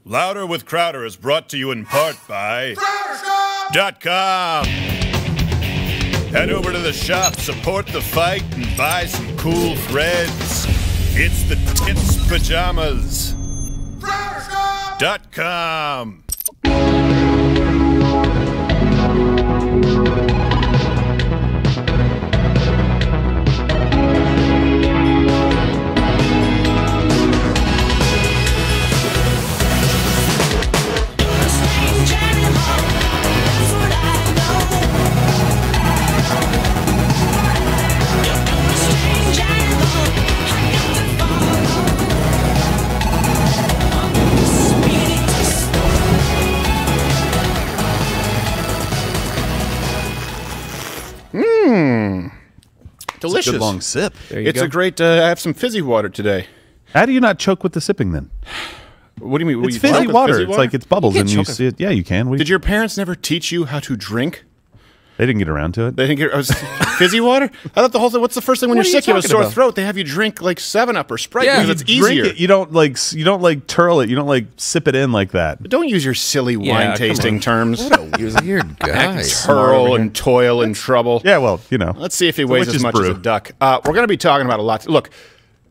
Louder with Crowder is brought to you in part by .com. Head over to the shop, support the fight, and buy some cool threads. It's the Tits Pajamas. .com. Delicious. It's a good long sip. It's a great. I have some fizzy water today. How do you not choke with the sipping then? What do you mean? It's fizzy water. It's like it's bubbles, and you see it. Yeah, you can. Did your parents never teach you how to drink? They didn't get around to it. They didn't get fizzy water. I thought the whole thing. What's the first thing when you're sick? You have a sore throat. They have you drink like 7-Up or Sprite because it's easier. It. You don't like turl it. You don't like sip it in like that. But don't use your silly wine tasting terms. What a weird guy. Turl and toil and trouble. Yeah, well, you know. Let's see if he weighs as much as a duck. We're going to be talking about a lot. Look,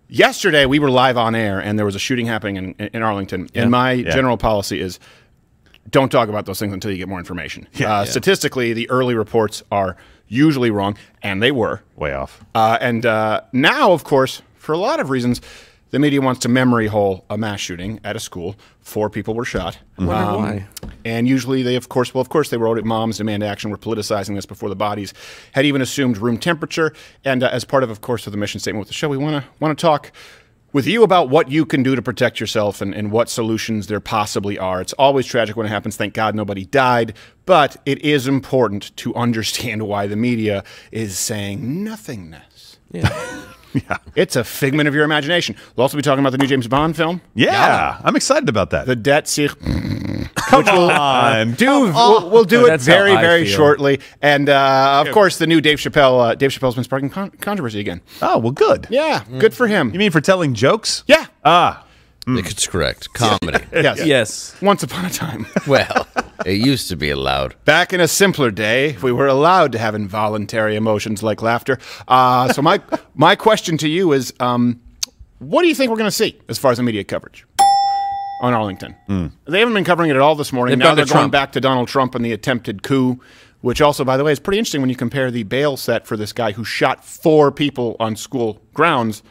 yesterday we were live on air and there was a shooting happening in Arlington. Yeah. And my general policy is, don't talk about those things until you get more information. Statistically, the early reports are usually wrong, and they were. Way off. And now, of course, for a lot of reasons, the media wants to memory hole a mass shooting at a school. 4 people were shot. Why? And usually they, of course, they wrote it, Moms Demand Action. We're politicizing this before the bodies had even assumed room temperature. And as part of course, of the mission statement with the show, we want to talk with you about what you can do to protect yourself and what solutions there possibly are. It's always tragic when it happens. Thank God nobody died. But it is important to understand why the media is saying nothingness. Yeah. Yeah. It's a figment of your imagination. We'll also be talking about the new James Bond film. Yeah. I'm excited about that. The Det Zich. Come on. We'll do it very, very shortly. And, of course, the new Dave Chappelle. Dave Chappelle's been sparking controversy again. Oh, well, good. Yeah, good for him. You mean for telling jokes? Yeah. It's correct. Comedy. Yes. Yes. Once upon a time. Well, it used to be allowed. Back in a simpler day, we were allowed to have involuntary emotions like laughter. So my question to you is, what do you think we're going to see as far as the media coverage on Arlington? They haven't been covering it at all this morning. Now they're going back to Donald Trump and the attempted coup, which also, by the way, is pretty interesting when you compare the bail set for this guy who shot 4 people on school grounds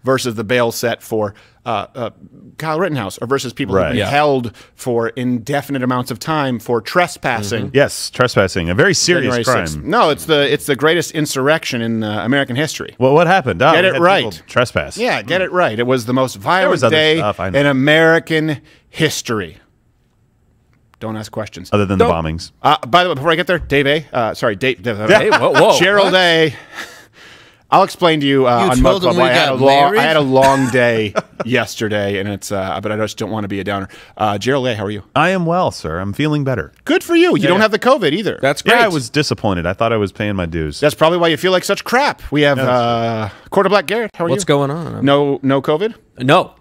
versus the bail set for Kyle Rittenhouse, or versus people who've been held for indefinite amounts of time for trespassing. Yes, trespassing, a very serious crime. 6th. No, it's the greatest insurrection in American history. Well, what happened? Get it right. Trespass. Yeah, get it right. It was the most violent day in American history. Don't ask questions. Other than the bombings. By the way, before I get there, Dave A. Sorry, Dave. Hey, whoa. Gerald A. I'll explain to you on Mug Club why I had a long day yesterday, and it's but I just don't want to be a downer. Gerald A., how are you? I am well, sir. I'm feeling better. Good for you. You don't have the COVID either. That's great. Yeah, I was disappointed. I thought I was paying my dues. That's probably why you feel like such crap. We have Quarter Black Garrett. How are you? What's going on? No COVID? No.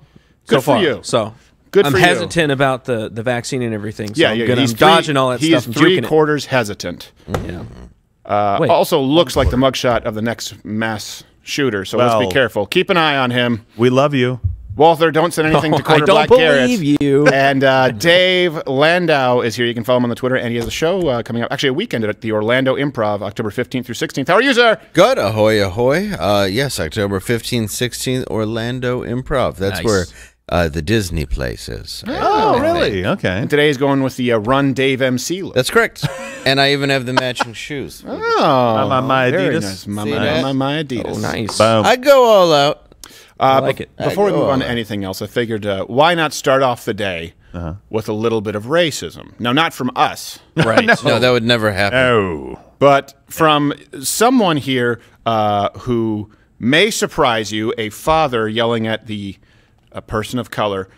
Good for you. So good I'm for hesitant about the vaccine and everything. So yeah, I'm dodging all that stuff. He's 3/4 hesitant. Yeah. Also looks like the mugshot of the next mass shooter, so let's be careful. Keep an eye on him. We love you. Walther, don't send anything to Quarter Black Garrett. I don't believe you. And Dave Landau is here. You can follow him on the Twitter, and he has a show coming up, actually a weekend at the Orlando Improv, October 15th through 16th. How are you, sir? Good. Ahoy, ahoy. Yes, October 15th, 16th, Orlando Improv. That's where the Disney place is. Oh, really? Okay. And today is going with the Run Dave MC look. That's correct. And I even have the matching shoes. Oh, my very Adidas. nice. My Adidas. Oh, nice. Boom. I go all out. I like it. Before we move on to anything else, I figured why not start off the day with a little bit of racism? Now, not from us. Right. No, that would never happen. Oh. But from someone here who may surprise you, a father yelling at the a person of color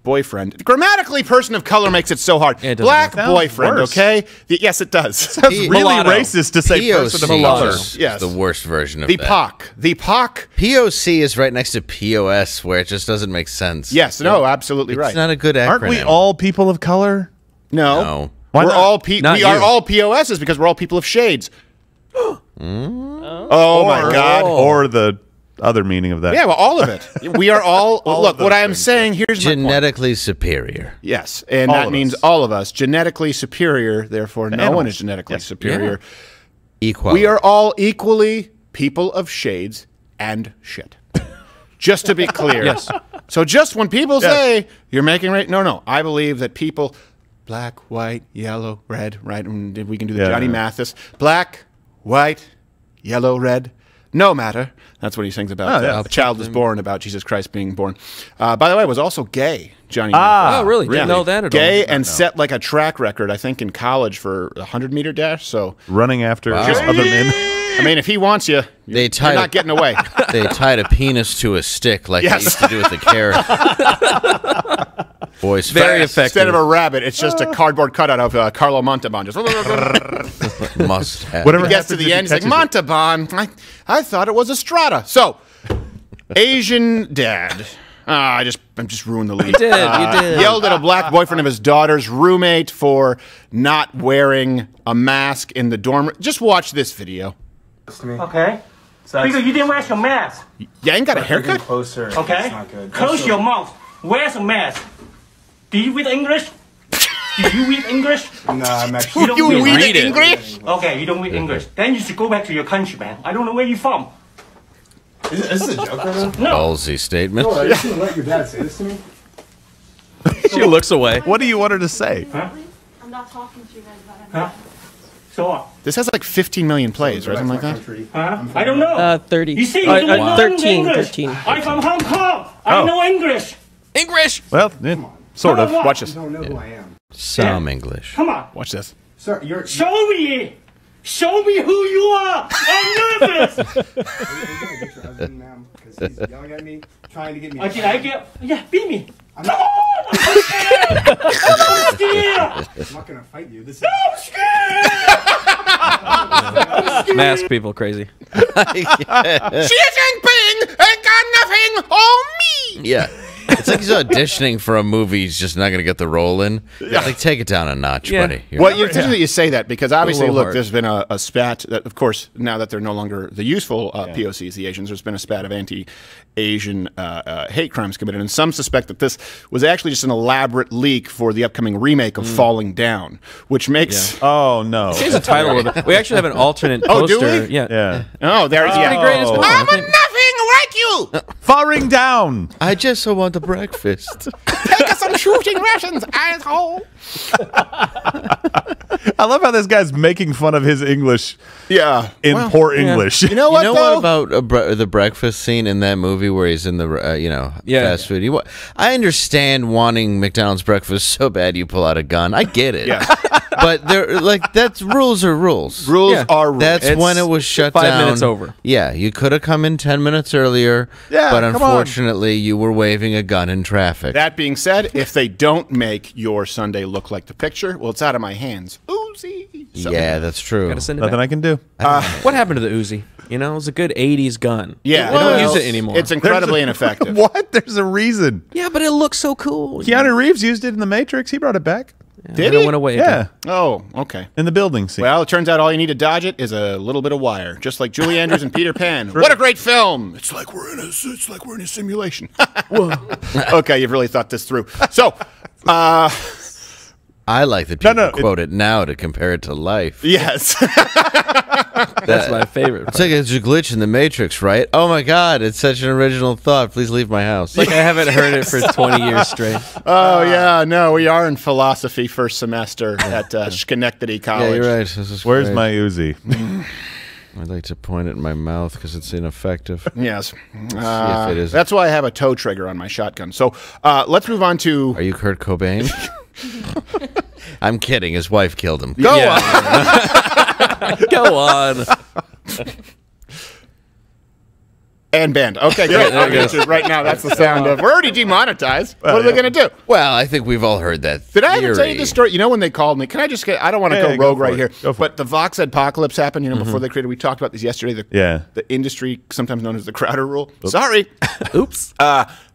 boyfriend. Grammatically, person of color makes it so hard. It doesn't Black sound boyfriend, worse. okay? Yes, it does. That's really Mulatto. racist to say person of POC color. is Yes. the worst version of The that. POC. The POC. POC is right next to POS, where it just doesn't make sense. Yes, no, absolutely It's right. not a good acronym. Aren't we all people of color? No. No. Why We're not? all Not we are you. all POSs because we're all people of shades. Oh my God. Or the other meaning of that. Yeah, well, all of it. We are all look, of what those I am saying, here's my point. Genetically superior. Yes, and All that of means us. all of us. Genetically superior, therefore no one animals. is genetically Yeah. superior. Equality. We are all equally people of shades and shit. Just to be clear. Yes. So just when people Yes. say you're making right, no, I believe that people, black, white, yellow, red, right? And we can do the Yeah, Johnny yeah. Mathis. Black, white, yellow, red, no matter. That's what he sings about. Oh, yeah. A child was born, about Jesus Christ being born. By the way, was also gay, Johnny Mathis. Oh, really? Didn't know that at all. Gay and set like a track record, I think, in college for a 100-meter dash. So, Running after just other men. I mean, if he wants you, They you're tied not getting away. They tied a penis to a stick like Yes. they used to do with the carrot. Boys, Very fast. effective. Instead of a rabbit, it's just a cardboard cutout of Carlo Montalban. Just Must have. Whatever he gets to happens the if end, he he's like, catches it? Montalban, I thought it was a strata. So, Asian dad. I'm just ruined the lead. You did. You did. Yelled at a black boyfriend of his daughter's roommate for not wearing a mask in the dorm. Just watch this video. Okay. Because you didn't wear your mask. You ain't got a haircut? Closer. Okay. It's not good. Close your mouth. Wear some mask. Do you read English? Do you read English? No, I'm actually. You don't You read read it. English? Okay, you don't read English. Then you should go back to your country, man. I don't know where you're from. Is this a joke right now? No. Ballsy statement. Are you gonna let your dad say this to me? She looks away. What do you want her to say? I'm not talking to you guys about it. So what? This has like 15 million plays, right? That's Something my like that? country. Huh? I don't know. 30. You see, you don't know 13, English. 13. I'm from Hong Kong. I Oh. know English. English. Well, sort of. Come on, Watch You this. don't know who I am. Some English. Come on. Watch this. Sir, you're. Show me. Show me who you are. I'm nervous. Are you gonna get your husband, ma'am? Because he's yelling at me, trying to get me. Did I get? Yeah, beat me. I'm Come not, on. I'm so scared. I'm scared. I'm not gonna fight you. This is. I'm scared. Mask people crazy. Xi Jinping ain't got nothing on me. Yeah. It's like he's auditioning for a movie he's just not going to get the role in. Yeah. Like, take it down a notch, Yeah. buddy. You're Well, it's interesting that you say that because obviously, little look, hard. there's been a spat that, of course, now that they're no longer the useful POCs, the Asians, there's been a spat of anti-Asian hate crimes committed, and some suspect that this was actually just an elaborate leak for the upcoming remake of Falling Down, which makes Oh, no. Change the title of it. We actually have an alternate Oh, do poster. we? Yeah. Yeah. oh, there's Pretty great. It's been I'm I a think. nothing like you. Falling down. I just want the breakfast. Take us some shooting rations, asshole. I love how this guy's making fun of his English Yeah, in well, poor English. You know You what? know though? what about the breakfast scene in that movie where he's in the fast food? I understand wanting McDonald's breakfast so bad you pull out a gun. I get it. Yeah. But they're like that's rules are rules. Rules Yeah. are rules. That's when it was shut 5 down. minutes over. Yeah, you could have come in 10 minutes earlier. Yeah, but come on. unfortunately, you were waving a gun in traffic. That being said, if they don't make your Sunday look like the picture, well, it's out of my hands. Uzi. So- yeah, that's true. Gotta send it Nothing back. I can do. What happened to the Uzi? You know, it was a good 80s gun. Yeah, They don't well, use it anymore. It's incredibly ineffective. What? There's a reason. Yeah, but it looks so cool. Keanu Reeves used it in The Matrix. He brought it back. Did it he? went away Yeah. again. Oh, okay. In the building scene. Well, it turns out all you need to dodge it is a little bit of wire, just like Julie Andrews and Peter Pan. What a great film! It's like we're in a simulation. Okay, you've really thought this through. So, I like that people no, quote it now to compare it to life. yes, That's my favorite. It's like it's a glitch in the Matrix, right? Oh my God, it's such an original thought. Please leave my house. Like I haven't heard it for 20 years straight. oh yeah, no, we are in philosophy first semester at Schenectady yeah, College. you're right. This is Where's great. my Uzi? I'd like to point it in my mouth because it's ineffective. Yes, if it is. that's why I have a toe trigger on my shotgun. So let's move on to. Are you Kurt Cobain? I'm kidding. His wife killed him. Go on. Go on. And banned. Okay, great. there it goes. Right now, that's the sound of. We're already demonetized. What are they going to do? Well, I think we've all heard that. Did I ever tell you this story? You know when they called me? Can I just get? I don't want to go rogue right here. But the Vox apocalypse happened. You know, before they created. We talked about this yesterday. The industry, sometimes known as the Crowder Rule. Oops. Sorry. Oops.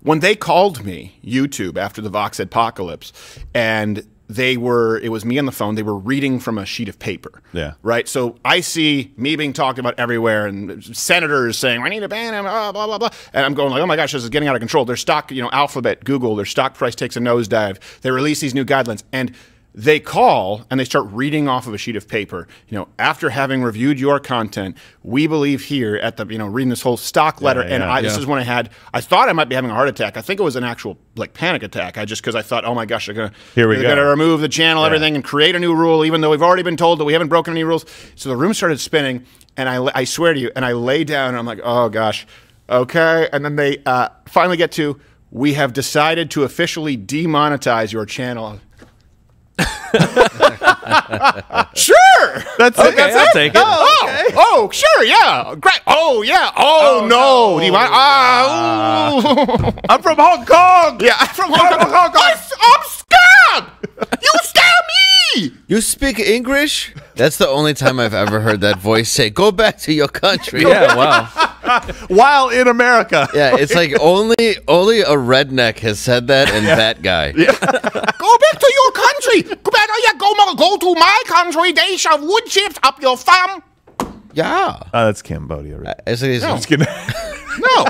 When they called me, YouTube, after the Vox apocalypse, and it was me on the phone. They were reading from a sheet of paper. Yeah. Right. So I see me being talked about everywhere, and senators saying, "I need to ban him," blah blah blah, and I'm going like, "Oh my gosh, this is getting out of control." Their stock, Alphabet, Google, their stock price takes a nosedive. They release these new guidelines, and they call and they start reading off of a sheet of paper. After having reviewed your content, we believe here at the, reading this whole stock letter. This is when I thought I might be having a heart attack. I think it was an actual panic attack. Because I thought, oh my gosh, they're going to remove the channel, everything, and create a new rule, even though we've already been told that we haven't broken any rules. So the room started spinning, and I swear to you, and I lay down, and I'm like, oh gosh, okay. And then they finally get to, we have decided to officially demonetize your channel. Sure. That's Okay, I'll take it. Oh, sure, yeah, great. Oh, yeah. Oh, no. I'm from Hong Kong. Yeah, I'm from Hong Kong. I'm scared. You scare me. You speak English? That's the only time I've ever heard that voice say, "Go back to your country." Yeah, wow. While in America. Yeah, it's like only a redneck has said that, and that guy. Go back to your country. Go back. Oh, yeah, go to my country. They shove wood chips up your thumb. Yeah. Oh, that's Cambodia. Right? It's No,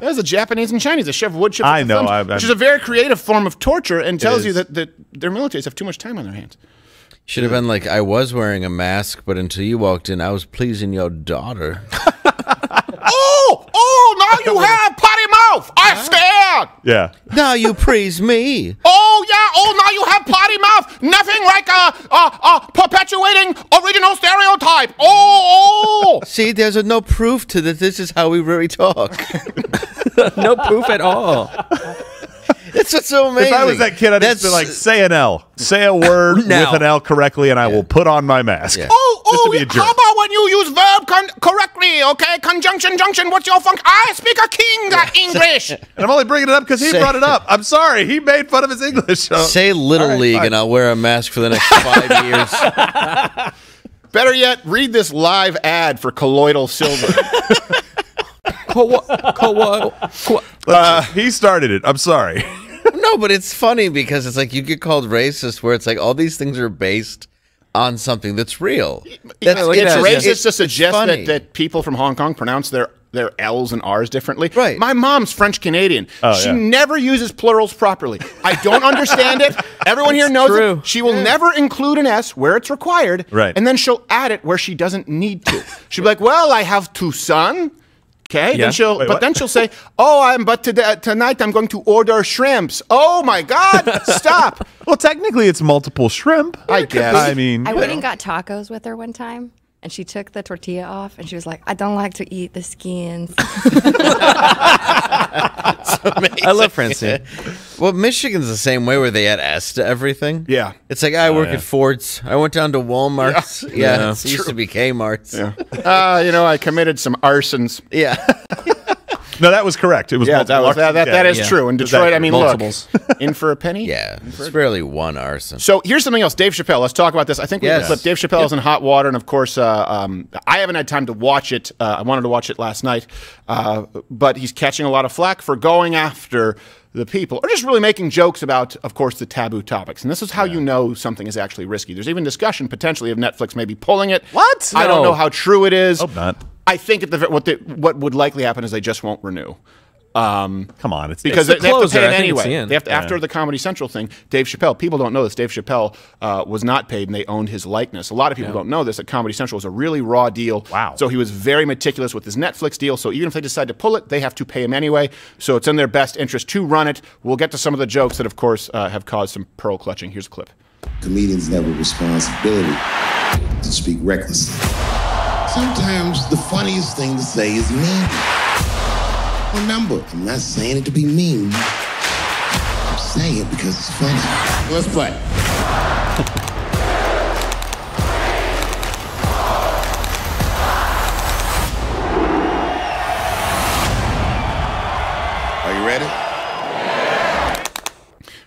there's a Japanese and Chinese that shove wood chips. I up know, their thumbs, which is a very creative form of torture, and tells you that their militaries have too much time on their hands. Should have been like, I was wearing a mask, but until you walked in, I was pleasing your daughter. Now you have potty mouth. I'm scared. Yeah. Now you praise me. Oh, yeah. Now you have potty mouth. Nothing like perpetuating original stereotype. See, there's no proof to that. This is how we really talk. No proof at all. It's what's so amazing. If I was that kid, I'd just be like, say an L. Say a word with an L correctly, and I will put on my mask. Yeah. Just to be a jerk. How about when you use verb correctly, okay? Conjunction, junction, what's your function? I speak a king English. And I'm only bringing it up because he brought it up. I'm sorry. He made fun of his English. So. Say Little League, fine. and I'll wear a mask for the next 5 years. Better yet, read this live ad for colloidal silver. He started it. I'm sorry. No, but it's funny because it's like you get called racist where it's like all these things are based on something that's real. It's racist to suggest that people from Hong Kong pronounce their L's and R's differently. Right. My mom's French-Canadian. She never uses plurals properly. I don't understand it. Everyone here knows it. She will never include an S where it's required. Right. And then she'll add it where she doesn't need to. She'll be like, well, I have two sons. Okay, Yeah. then she'll say, "Oh, tonight I'm going to order shrimps." Oh my God! Stop. Well, technically, it's multiple shrimp. I guess. I mean, I went and got tacos with her one time, and she took the tortilla off, and she was like, "I don't like to eat the skins." I love Francine. Well, Michigan's the same way where they add S to everything. Yeah. It's like, I work at Ford's. I went down to Walmart's. Yeah, it used to be Kmart's. Yeah. I committed some arsons. Yeah. no, that was correct. It was that is true. In Detroit, I mean, multiples. Look, in for a penny? Yeah, it's barely one arson. So here's something else. Dave Chappelle. Let's talk about this. I think we have a clip. Dave Chappelle is in hot water, and of course, I haven't had time to watch it. I wanted to watch it last night, but he's catching a lot of flack for going after the people, or just really making jokes about, of course, the taboo topics. And this is how you know something is actually risky. There's even discussion, potentially, of Netflix maybe pulling it. What? I don't know how true it is. Hope not. I think what would likely happen is they just won't renew. Come on, because they have to pay it anyway. The they have to, after the Comedy Central thing. Dave Chappelle. People don't know this. Dave Chappelle was not paid, and they owned his likeness. A lot of people don't know this. That Comedy Central was a really raw deal. Wow. So he was very meticulous with his Netflix deal. So even if they decide to pull it, they have to pay him anyway. So it's in their best interest to run it. We'll get to some of the jokes that, of course, have caused some pearl clutching. Here's a clip. Comedians have a responsibility to speak recklessly. Sometimes the funniest thing to say is mean. Remember, I'm not saying it to be mean. I'm saying it because it's funny. Let's play.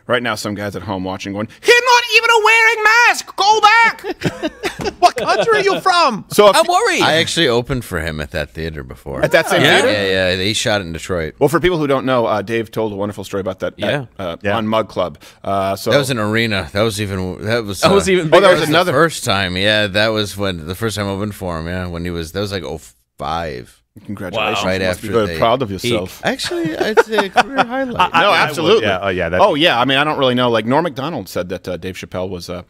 Right now, some guys at home watching going, "He's not even a wearing mask. Go back." What country are you from? So if, I'm worried. I actually opened for him at that theater before. at that same Yeah? theater. Yeah, he shot it in Detroit. Well, for people who don't know, Dave told a wonderful story about that on Mug Club. So That was an arena. That was even that was even oh, bigger. that was another. the first time. Yeah, that was when the first time I opened for him. Yeah, when he was that was like 05. Congratulations! Right You must after be very they proud of yourself. Actually, I'd say a career highlight. No, absolutely. Yeah. Oh, yeah. I mean, I don't really know. Like Norm Macdonald said that Dave Chappelle was, I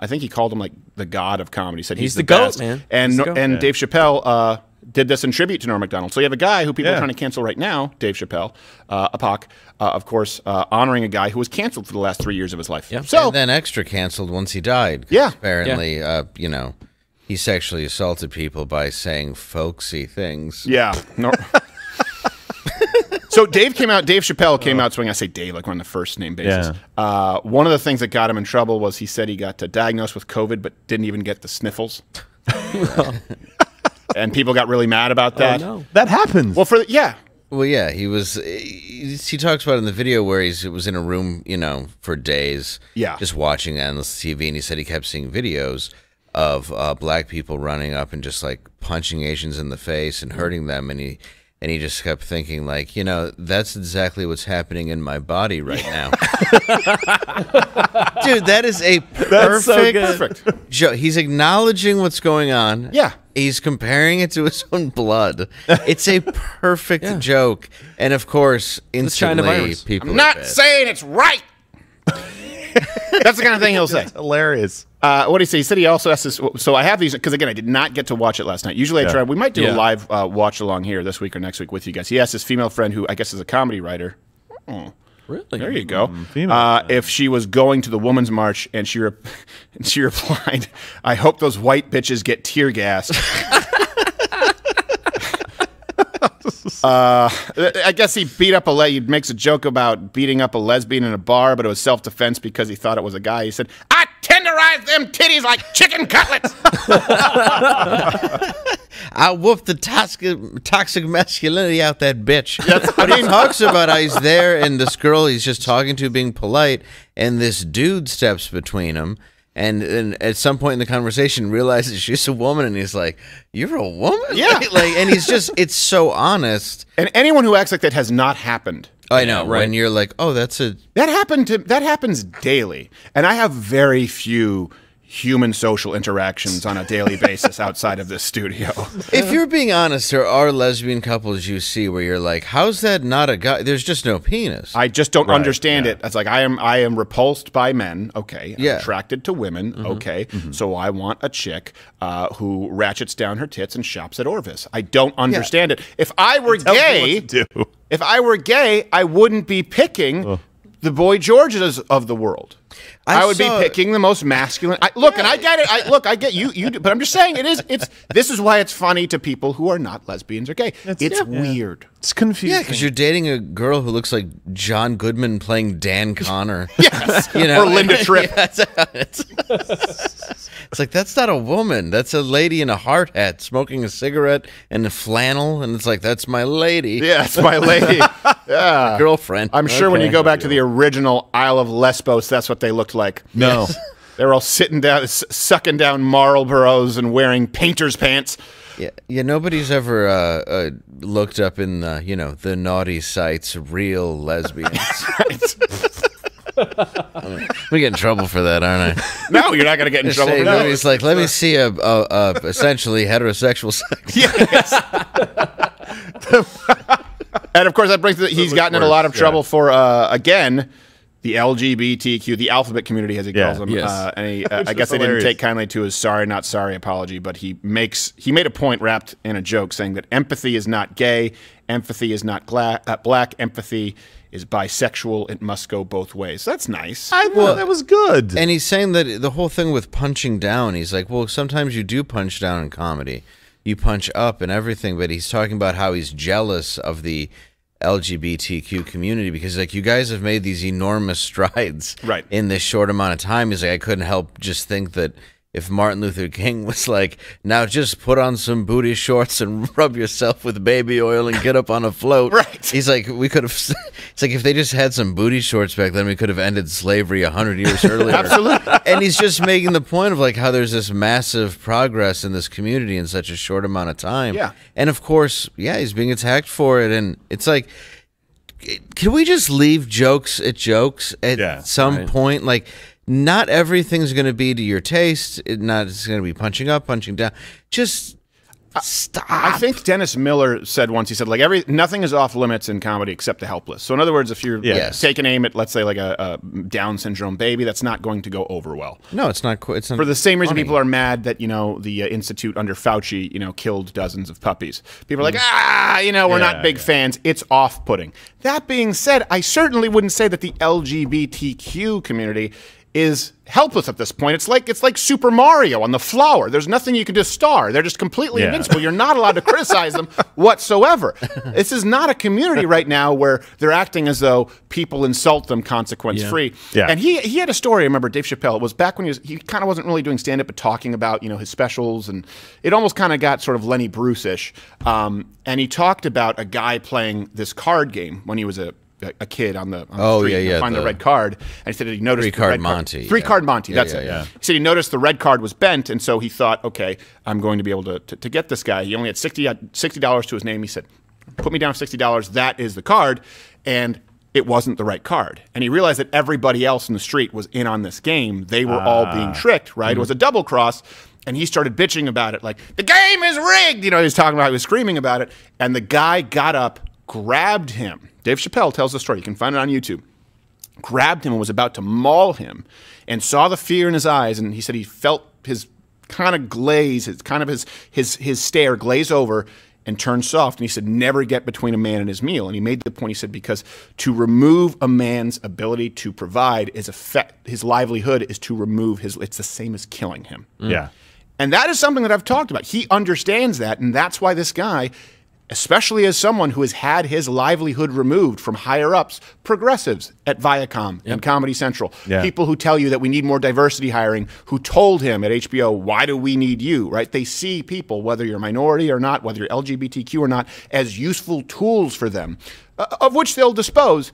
think he called him like the god of comedy. He said he's the GOAT, best. man. And He's the GOAT. and Dave Chappelle did this in tribute to Norm Macdonald. So you have a guy who people are trying to cancel right now, Dave Chappelle, APOC, of course, honoring a guy who was canceled for the last 3 years of his life. Yeah. So And then extra canceled once he died. Yeah. Apparently, he sexually assaulted people by saying folksy things. yeah. So Dave Chappelle came out swinging. I say Dave like we're on the first name basis. One of the things that got him in trouble was he said he got diagnosed with COVID but didn't even get the sniffles. And people got really mad about that. Oh, no. That happens. Well, Well, yeah, he talks about it in the video where he was in a room, for days, just watching endless TV, and he said he kept seeing videos of black people running up and just like punching Asians in the face and hurting them, and he just kept thinking like, that's exactly what's happening in my body right now. Dude, that is a perfect joke. He's acknowledging what's going on. Yeah. He's comparing it to his own blood. It's a perfect joke. And of course, China instantly virus. people I'm not saying it's right. That's the kind of thing he'll say. That's hilarious. What did he say? He said he also asked this. So I have these because again, I did not get to watch it last night. Usually I try. We might do a live watch along here this week or next week with you guys. He asked his female friend, who I guess is a comedy writer. Oh, Really? there you go. Female. If she was going to the Women's March, and she replied, "I hope those white bitches get tear gassed." I guess he beat up he makes a joke about beating up a lesbian in a bar, but it was self-defense because he thought it was a guy. He said, "I tenderize them titties like chicken cutlets." I whooped the toxic masculinity out that bitch. But he talks about how he's there and this girl he's just talking to being polite, and this dude steps between them. And at some point in the conversation realizes she's a woman, and he's like, "You're a woman?" Yeah. And he's just, it's so honest. And anyone who acts like that has not happened. I know, right? When you're like, "Oh, that happens daily. And I have very few human social interactions on a daily basis outside of this studio. If you're being honest, there are lesbian couples you see where you're like, how's that not a guy? There's just no penis. I just don't understand it. It's like I am repulsed by men. Okay. I'm Yeah. attracted to women. Okay. So I want a chick who ratchets down her tits and shops at Orvis. I don't understand it. If I were gay, I wouldn't be picking the Boy Georges of the world. I would be picking the most masculine. And I get it. I get you do, but I'm just saying this is why it's funny to people who are not lesbians or gay. It's weird. It's confusing. Yeah, because you're dating a girl who looks like John Goodman playing Dan Connor. Yes, or Linda Tripp. It's like, that's not a woman. That's a lady in a hard hat smoking a cigarette and a flannel, and it's like, that's my lady. Yeah, that's my lady. Yeah, girlfriend. I'm sure when you go back to the original Isle of Lesbos, that's what they looked like. No. Yes. They're all sitting down, sucking down Marlboros and wearing painter's pants. Yeah. Nobody's ever looked up in the naughty sites real lesbians. I'm gonna get in trouble for that, aren't I? No, you're not gonna get in trouble for that. Nobody's like, let me see a essentially heterosexual sex. Yes. And of course, that brings he's gotten in a lot of trouble for again. The LGBTQ, the alphabet community, as he calls them. Yes. And I guess they didn't take kindly to his sorry, not sorry apology, but he made a point wrapped in a joke saying that empathy is not gay, empathy is not black, empathy is bisexual. It must go both ways. That's nice. I thought that was good. And he's saying that the whole thing with punching down, he's like, well, sometimes you do punch down in comedy. You punch up and everything, but he's talking about how he's jealous of the LGBTQ community because like you guys have made these enormous strides in this short amount of time. He's like, I couldn't help just think that if Martin Luther King was like, now just put on some booty shorts and rub yourself with baby oil and get up on a float. Right. He's like, we could have. It's like if they just had some booty shorts back then, we could have ended slavery 100 years earlier. Absolutely. And he's just making the point of like how there's this massive progress in this community in such a short amount of time. Yeah. And of course, yeah, he's being attacked for it, and it's like, can we just leave jokes at some point? Like, not everything's going to be to your taste. It's going to be punching up, punching down. Just stop. I think Dennis Miller said once, he said, like, nothing is off limits in comedy except the helpless. So in other words, if you're taking aim at, let's say, like a Down syndrome baby, that's not going to go over well. No, it's not. It's not for the same reason funny. people are mad that, you know, the Institute under Fauci, you know, killed dozens of puppies. People are like, you know, we're not big fans. It's off-putting. That being said, I certainly wouldn't say that the LGBTQ community is helpless at this point. It's like Super Mario on the flower. There's nothing you can do. Star. They're just completely invincible. You're not allowed to criticize them whatsoever. This is not a community right now where they're acting as though people insult them consequence-free. Yeah. And he had a story, I remember, Dave Chappelle. It was back when he kind of wasn't really doing stand-up, but talking about, you know, his specials, and it almost kind of got sort of Lenny Bruce-ish. And he talked about a guy playing this card game when he was a kid on the street and find the red card, and he said he noticed three-card Monty. Three-card Monty, that's it. Yeah. He said he noticed the red card was bent, and so he thought, okay, I'm going to be able to get this guy. He only had $60 to his name. He said, put me down $60. That is the card, and it wasn't the right card. And he realized that everybody else in the street was in on this game. They were all being tricked, right? It was a double cross. And he started bitching about it, like, the game is rigged. You know, he was talking about, he was screaming about it, and the guy got up, grabbed him. Dave Chappelle tells the story. You can find it on YouTube. Grabbed him and was about to maul him, and saw the fear in his eyes. And he said he felt his kind of glaze, his stare glaze over and turn soft. And he said, never get between a man and his meal. And he made the point, he said, because to remove a man's ability to provide his livelihood is to remove it's the same as killing him. Yeah. And that is something that I've talked about. He understands that, and that's why this guy, especially as someone who has had his livelihood removed from higher-ups, progressives at Viacom and Comedy Central, people who tell you that we need more diversity hiring, who told him at HBO, why do we need you, right? They see people, whether you're a minority or not, whether you're LGBTQ or not, as useful tools for them, of which they'll dispose.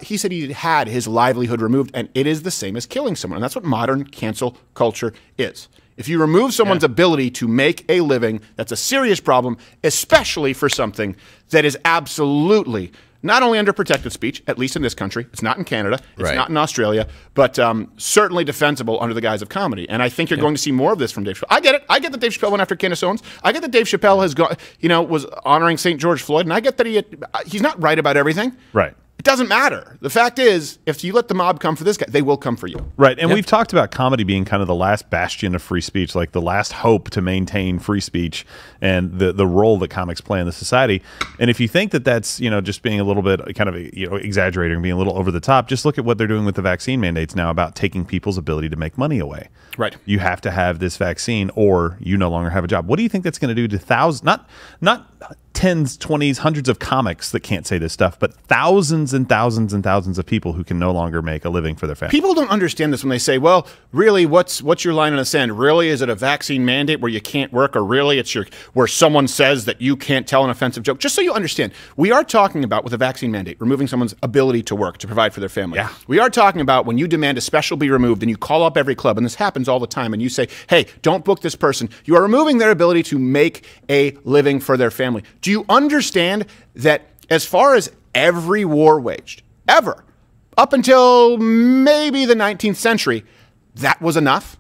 He said he had his livelihood removed, and it is the same as killing someone. And that's what modern cancel culture is. If you remove someone's ability to make a living, that's a serious problem, especially for something that is absolutely not only under protected speech, at least in this country, it's not in Canada, it's not in Australia, but certainly defensible under the guise of comedy. And I think you're going to see more of this from Dave Chappelle. I get it. I get that Dave Chappelle went after Candace Owens. I get that Dave Chappelle has gone, you know, was honoring St. George Floyd, and I get that he's not right about everything. Right. It doesn't matter. The fact is, if you let the mob come for this guy, they will come for you. Right. And we've talked about comedy being kind of the last bastion of free speech, like the last hope to maintain free speech and the role that comics play in the society. And if you think that that's, you know, just being a little bit kind of, you know, exaggerating, being a little over the top, just look at what they're doing with the vaccine mandates now about taking people's ability to make money away. Right. You have to have this vaccine or you no longer have a job. What do you think that's going to do to thousands, not tens, 20s, hundreds of comics that can't say this stuff, but thousands and thousands and thousands of people who can no longer make a living for their family? People don't understand this when they say, well, really, what's your line in the sand? Really, is it a vaccine mandate where you can't work, or really it's where someone says that you can't tell an offensive joke? Just so you understand, we are talking about, with a vaccine mandate, removing someone's ability to work, to provide for their family. Yeah. We are talking about when you demand a special be removed and you call up every club, and this happens all the time, and you say, hey, don't book this person. You are removing their ability to make a living for their family. Do you understand that as far as every war waged, ever, up until maybe the 19th century, that was enough?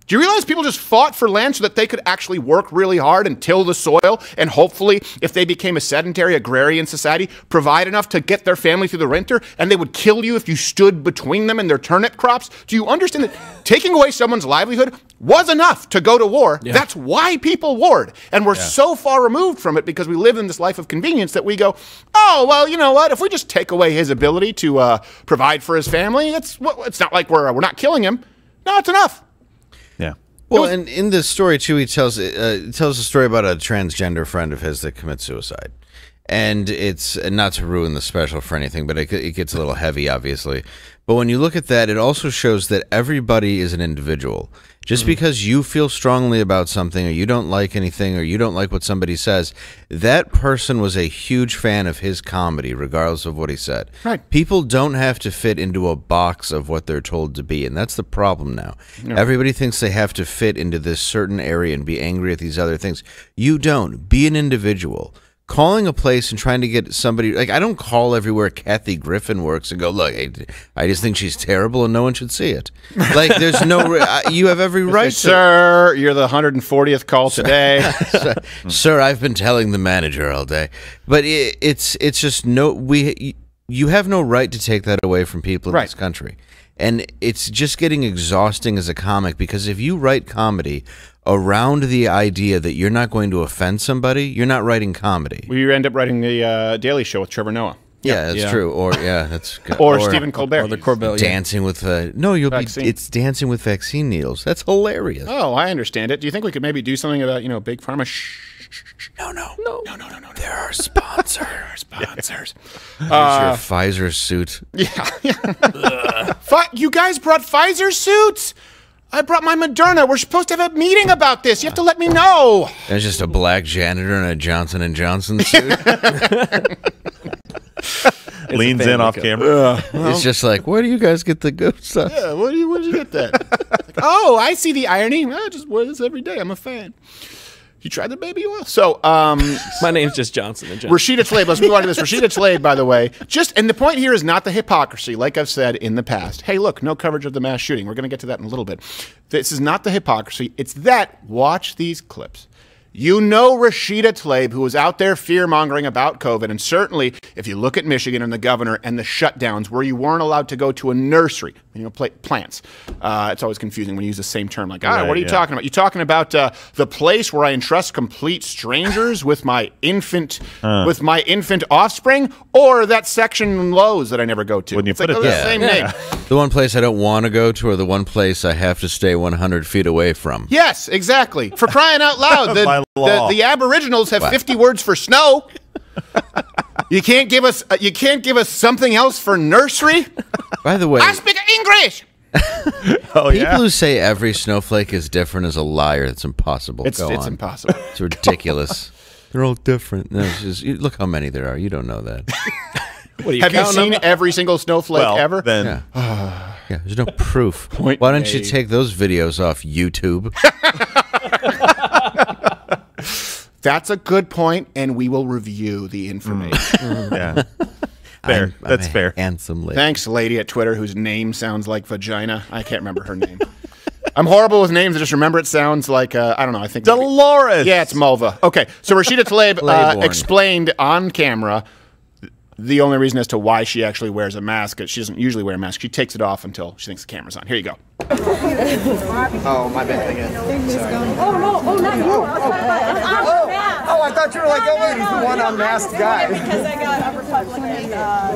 Do you realize people just fought for land so that they could actually work really hard and till the soil, and hopefully, if they became a sedentary agrarian society, provide enough to get their family through the winter, and they would kill you if you stood between them and their turnip crops? Do you understand that taking away someone's livelihood was enough to go to war? Yeah. That's why people warred. And we're so far removed from it because we live in this life of convenience that we go, oh, well, you know what? If we just take away his ability to provide for his family, it's not like we're not killing him. No, it's enough. Yeah. Well, and in this story too, he tells a story about a transgender friend of his that commits suicide, And it's not to ruin the special for anything, but it gets a little heavy, obviously. But when you look at that, it also shows that everybody is an individual. Just because you feel strongly about something, or you don't like anything, or you don't like what somebody says, that person was a huge fan of his comedy, regardless of what he said. Right. People don't have to fit into a box of what they're told to be, and that's the problem now. No. Everybody thinks they have to fit into this certain area and be angry at these other things. You don't. Be an individual. Calling a place and trying to get somebody, like, I don't call everywhere Kathy Griffin works and go, look, I just think she's terrible and no one should see it. Like, there's no, you have every right to. Sir, you're the 140th call today. Sir, I've been telling the manager all day. But it's just you have no right to take that away from people in this country. And it's just getting exhausting as a comic, because if you write comedy around the idea that you're not going to offend somebody, you're not writing comedy. Well, you end up writing the Daily Show with Trevor Noah. Yeah, that's true. Or that's good. Or Stephen Colbert. Or the Corbell. Dancing with it's Dancing with Vaccine Needles. That's hilarious. Oh, I understand it. Do you think we could maybe do something about, Big Pharma? No. There are sponsors. Sponsors. Here's your Pfizer suit. Yeah. You guys brought Pfizer suits? I brought my Moderna. We're supposed to have a meeting about this. You have to let me know. There's just a black janitor in a Johnson & Johnson suit. Leans in off camera. It's just like, where do you guys get the good stuff? Yeah, where did you get that? Oh, I see the irony. I just wear this every day. I'm a fan. You tried the baby oil? So, my name's just Johnson & Johnson. Rashida Tlaib, let's move on to this. Rashida Tlaib, by the way, and the point here is not the hypocrisy, like I've said in the past. Hey, look, no coverage of the mass shooting. We're going to get to that in a little bit. This is not the hypocrisy. It's that, watch these clips. You know Rashida Tlaib, who was out there fear-mongering about COVID, and certainly if you look at Michigan and the governor and the shutdowns where you weren't allowed to go to a nursery, plants. It's always confusing when you use the same term. Like, what are you talking about? You talking about the place where I entrust complete strangers with my infant offspring, or that section in Lowe's that I never go to? When you it's put like, it the same name. The one place I don't want to go to, or the one place I have to stay 100 feet away from. Yes, exactly. For crying out loud, the Aboriginals have 50 words for snow. You can't give us something else for nursery. By the way, I speak English. People who say every snowflake is different is a liar. That's impossible. It's impossible. It's ridiculous. They're all different. No, look how many there are. You don't know that. Have you seen every single snowflake ever? Then, yeah, there's no proof. Why don't you take those videos off YouTube? That's a good point, and we will review the information. Yeah. Fair. That's fair. Handsome lady. Thanks, lady at Twitter, whose name sounds like vagina. I can't remember her name. I'm horrible with names. I just remember it sounds like, I don't know, I think... Dolores! Yeah, it's Mulva. Okay, so Rashida Tlaib explained on camera the only reason as to why she actually wears a mask. She doesn't usually wear a mask. She takes it off until she thinks the camera's on. Here you go. Oh, my bad again. Sorry. Oh, no. Oh, not you. Oh, I thought you were like, oh, wait, he's the one unmasked guy. Because I got uppercut like a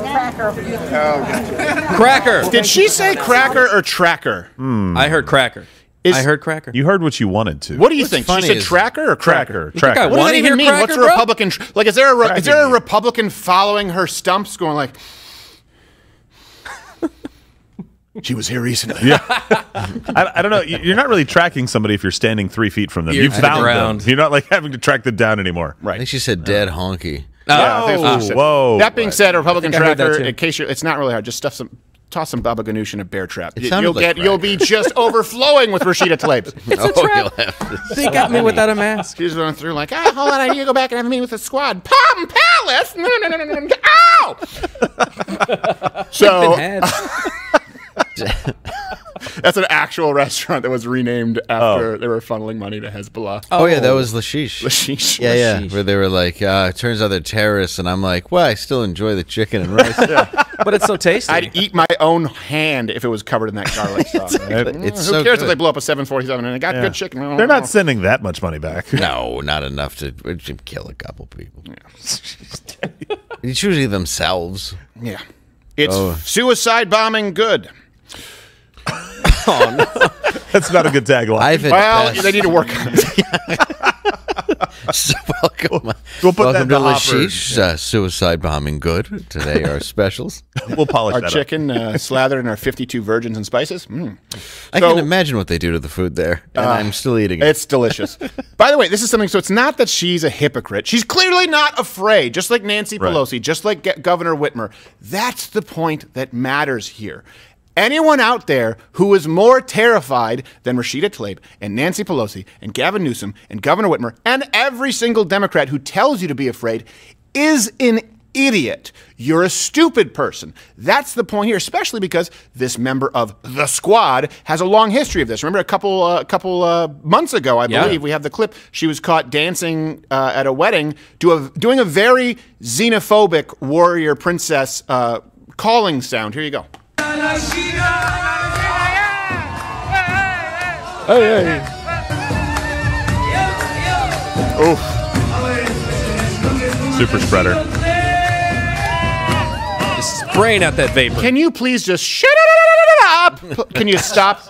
cracker. Oh, Cracker. Did she say cracker or tracker? I heard cracker. I heard cracker. You heard what you wanted to. What do you think? She said tracker or cracker? Tracker. What does that even mean? Cracker, What's a Republican? Like, is there a Republican following her stumps going like, she was here recently? Yeah. I don't know. You're not really tracking somebody if you're standing 3 feet from them. You've found them. You're not like having to track them down anymore. I think she said dead honky. Whoa. That being said, a Republican tracker, in case it's not really hard, just toss some Baba Ganoush in a bear trap. You'll be just overflowing with Rashida Tlaib. It's a trap. They got me without a mask. She's going through like, hold on, I need to go back and have a meeting with the squad. Palm Palace? No. Ow! So that's an actual restaurant that was renamed after they were funneling money to Hezbollah. Oh yeah, that was Lashish. Lashish. Yeah, where they were like, turns out they're terrorists, and I'm like, well, I still enjoy the chicken and rice. But it's so tasty. I'd eat my own hand if it was covered in that garlic sauce. Who cares if they blow up a 747 and it got good chicken? They're not sending that much money back. No, not enough to kill a couple people. It's usually themselves. Yeah. It's suicide bombing good. Oh, no. That's not a good tagline. Well, they need to work on it. So welcome. We'll put welcome that to in the hopper. Lashish, suicide bombing good. Today our specials. We'll polish Our that chicken slathered in our 52 virgins and spices. I can imagine what they do to the food there, and I'm still eating it. It's delicious. By the way, this is something, so it's not that she's a hypocrite. She's clearly not afraid, just like Nancy Pelosi, just like Governor Whitmer. That's the point that matters here. Anyone out there who is more terrified than Rashida Tlaib and Nancy Pelosi and Gavin Newsom and Governor Whitmer and every single Democrat who tells you to be afraid is an idiot. You're a stupid person. That's the point here, especially because this member of the squad has a long history of this. Remember a couple months ago, I believe, we have the clip. She was caught dancing at a wedding doing a very xenophobic warrior princess calling sound. Here you go. Hey. Oof. Super spreader. Just spraying out that vapor. Can you please just shut up? Can you stop?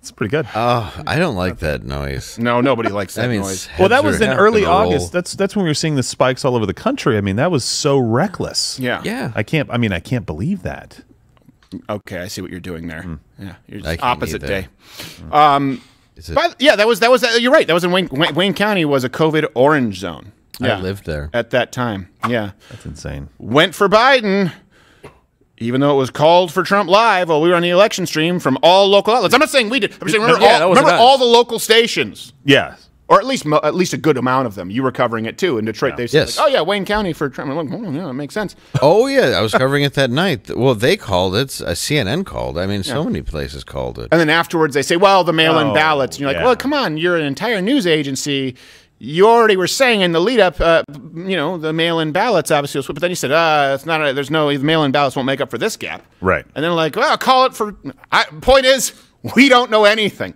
It's pretty good. Oh, I don't like that noise. No, nobody likes that means noise. Well, that was in early gonna roll. August. That's when we were seeing the spikes all over the country. I mean, that was so reckless. Yeah. I can't believe that. Okay, I see what you're doing there. Yeah, you're I just can't opposite either. day. That was you're right. That was in Wayne County was a COVID orange zone. Yeah, I lived there at that time. Yeah, That's insane. went for Biden, even though it was called for Trump live while we were on the election stream from all local outlets. I'm not saying we did. I'm saying remember all the local stations. Yeah. Or at least a good amount of them. You were covering it too in Detroit. They said, Yes. like, "Oh yeah, Wayne County for Trump." I'm like, "Oh yeah, that makes sense." Oh yeah, I was covering it that night. Well, they called it. CNN called. I mean, so many places called it. And then afterwards they say, "Well, the mail-in ballots." And you're like, yeah. "Well, come on, you're an entire news agency. You already were saying in the lead-up, the mail-in ballots obviously will split." But then you said, "It's not. The mail-in ballots won't make up for this gap." Right. And then like, "Well, call it for." Point is, we don't know anything.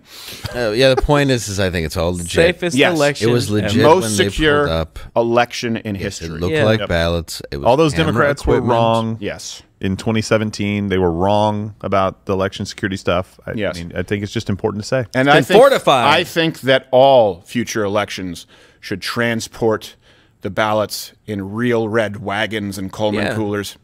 Yeah, the point is I think it's all legit. Safest election. It was legit And most when they secure pulled up. election in It history. looked like ballots. It was All those camera Democrats were equipment. wrong. Yes. In 2017, they were wrong about the election security stuff. Yes. I think it's just important to say. And been fortified. I think that all future elections should transport the ballots in real red wagons and Coleman coolers.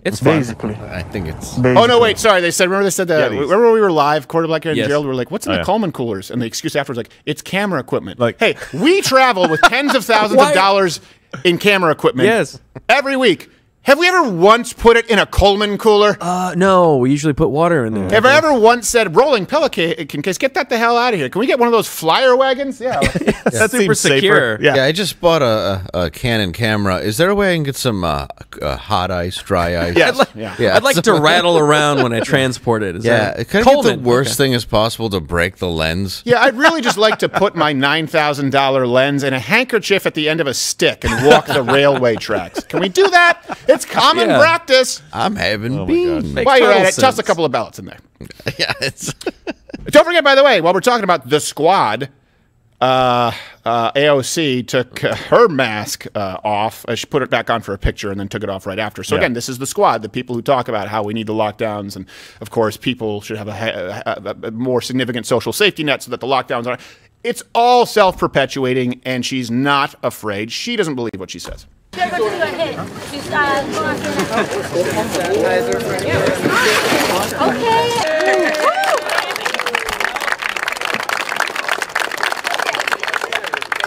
It's fun. I think it's. Oh no! Wait, sorry. They said. Remember they said that. these. Remember we were live, quarterback and Yes. Gerald. We were like, "What's in the yeah. Coleman coolers?" And the excuse afterwards, like, "It's camera equipment." Like- hey, we travel with tens of thousands of dollars in camera equipment. Yes. Every week. Have we ever once put it in a Coleman cooler? No, we usually put water in there. Have I ever once said, "Rolling Pelican case, get that the hell out of here"? Can we get one of those flyer wagons? Yeah. That super seems safer. secure. Yeah, I just bought a Canon camera. Is there a way I can get some hot ice, dry ice? Yes. Yeah. I'd like to rattle around when I transport it. Is Yeah, that can I get the Coleman? worst thing as possible to break the lens? Yeah, I'd really just like to put my $9,000 lens in a handkerchief at the end of a stick and walk the railway tracks. Can we do that? It's common practice. I'm having beans. Make While you're at total it, toss a sense. couple of ballots in there. Yeah, it's. Don't forget, by the way, while we're talking about the squad, AOC took her mask off. She put it back on for a picture and then took it off right after. So again, this is the squad, the people who talk about how we need the lockdowns, and of course, people should have a more significant social safety net so that the lockdowns are. It's all self-perpetuating, and she's not afraid. She doesn't believe what she says. So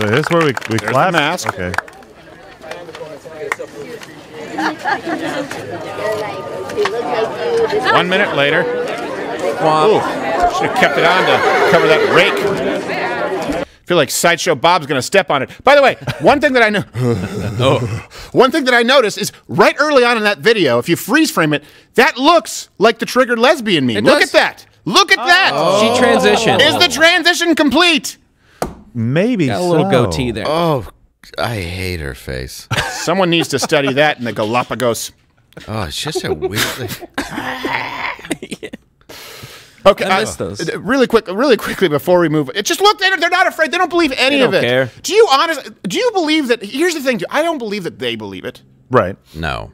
this is where we clap. the mask. Okay. 1 minute later. Ooh, should have kept it on to cover that rake. I feel like Sideshow Bob's going to step on it. By the way, one thing that I know, one thing that I noticed is right early on in that video, if you freeze frame it, that looks like the triggered lesbian meme. Look at that. Look at that. She transitioned. Is the transition complete? Maybe Got a little so. goatee there. Oh, I hate her face. Someone needs to study that in the Galapagos. Oh, it's just a weird thing. Okay, I miss those. Really quickly before we move. It just look. They're not afraid. They don't believe any of it. care. Do you believe that? Here's the thing. I don't believe that they believe it. Right. No.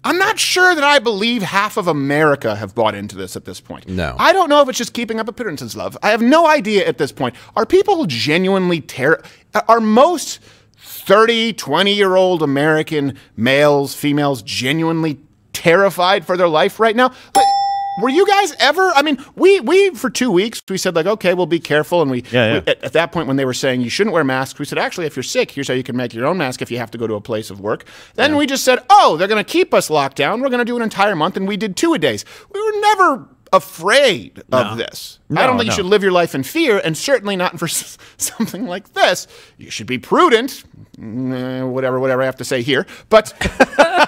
I'm not sure that I believe half of America have bought into this at this point. No. I don't know if it's just keeping up appearances, love. I have no idea at this point. Are people genuinely are most 30, 20-year-old American males, females genuinely terrified for their life right now? Were you guys ever? I mean, we for 2 weeks we said like, okay, we'll be careful, and we at that point when they were saying you shouldn't wear masks, we said actually if you're sick, here's how you can make your own mask if you have to go to a place of work. Then we just said, oh, they're going to keep us locked down. We're going to do an entire month, and we did 2-a-days. We were never afraid of this. I don't think you should live your life in fear, and certainly not for something like this. You should be prudent, whatever I have to say here. But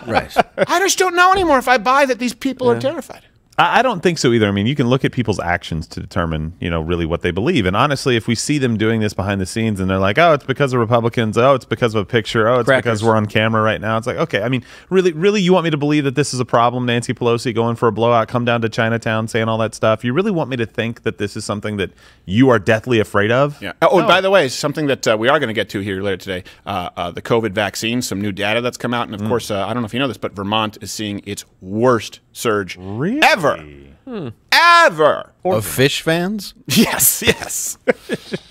right. I just don't know anymore if I buy that these people are terrified. I don't think so either. I mean, you can look at people's actions to determine, really what they believe. And honestly, if we see them doing this behind the scenes and they're like, oh, it's because of Republicans. Oh, it's because of a picture. Oh, it's because we're on camera right now. It's like, okay, I mean, really, you want me to believe that this is a problem? Nancy Pelosi going for a blowout, come down to Chinatown, saying all that stuff. You really want me to think that this is something that you are deathly afraid of? Yeah. Oh, and by the way, something that we are going to get to here later today, the COVID vaccine, some new data that's come out. And of course, I don't know if you know this, but Vermont is seeing its worst surge ever. Ever. Of fish fans? Yes.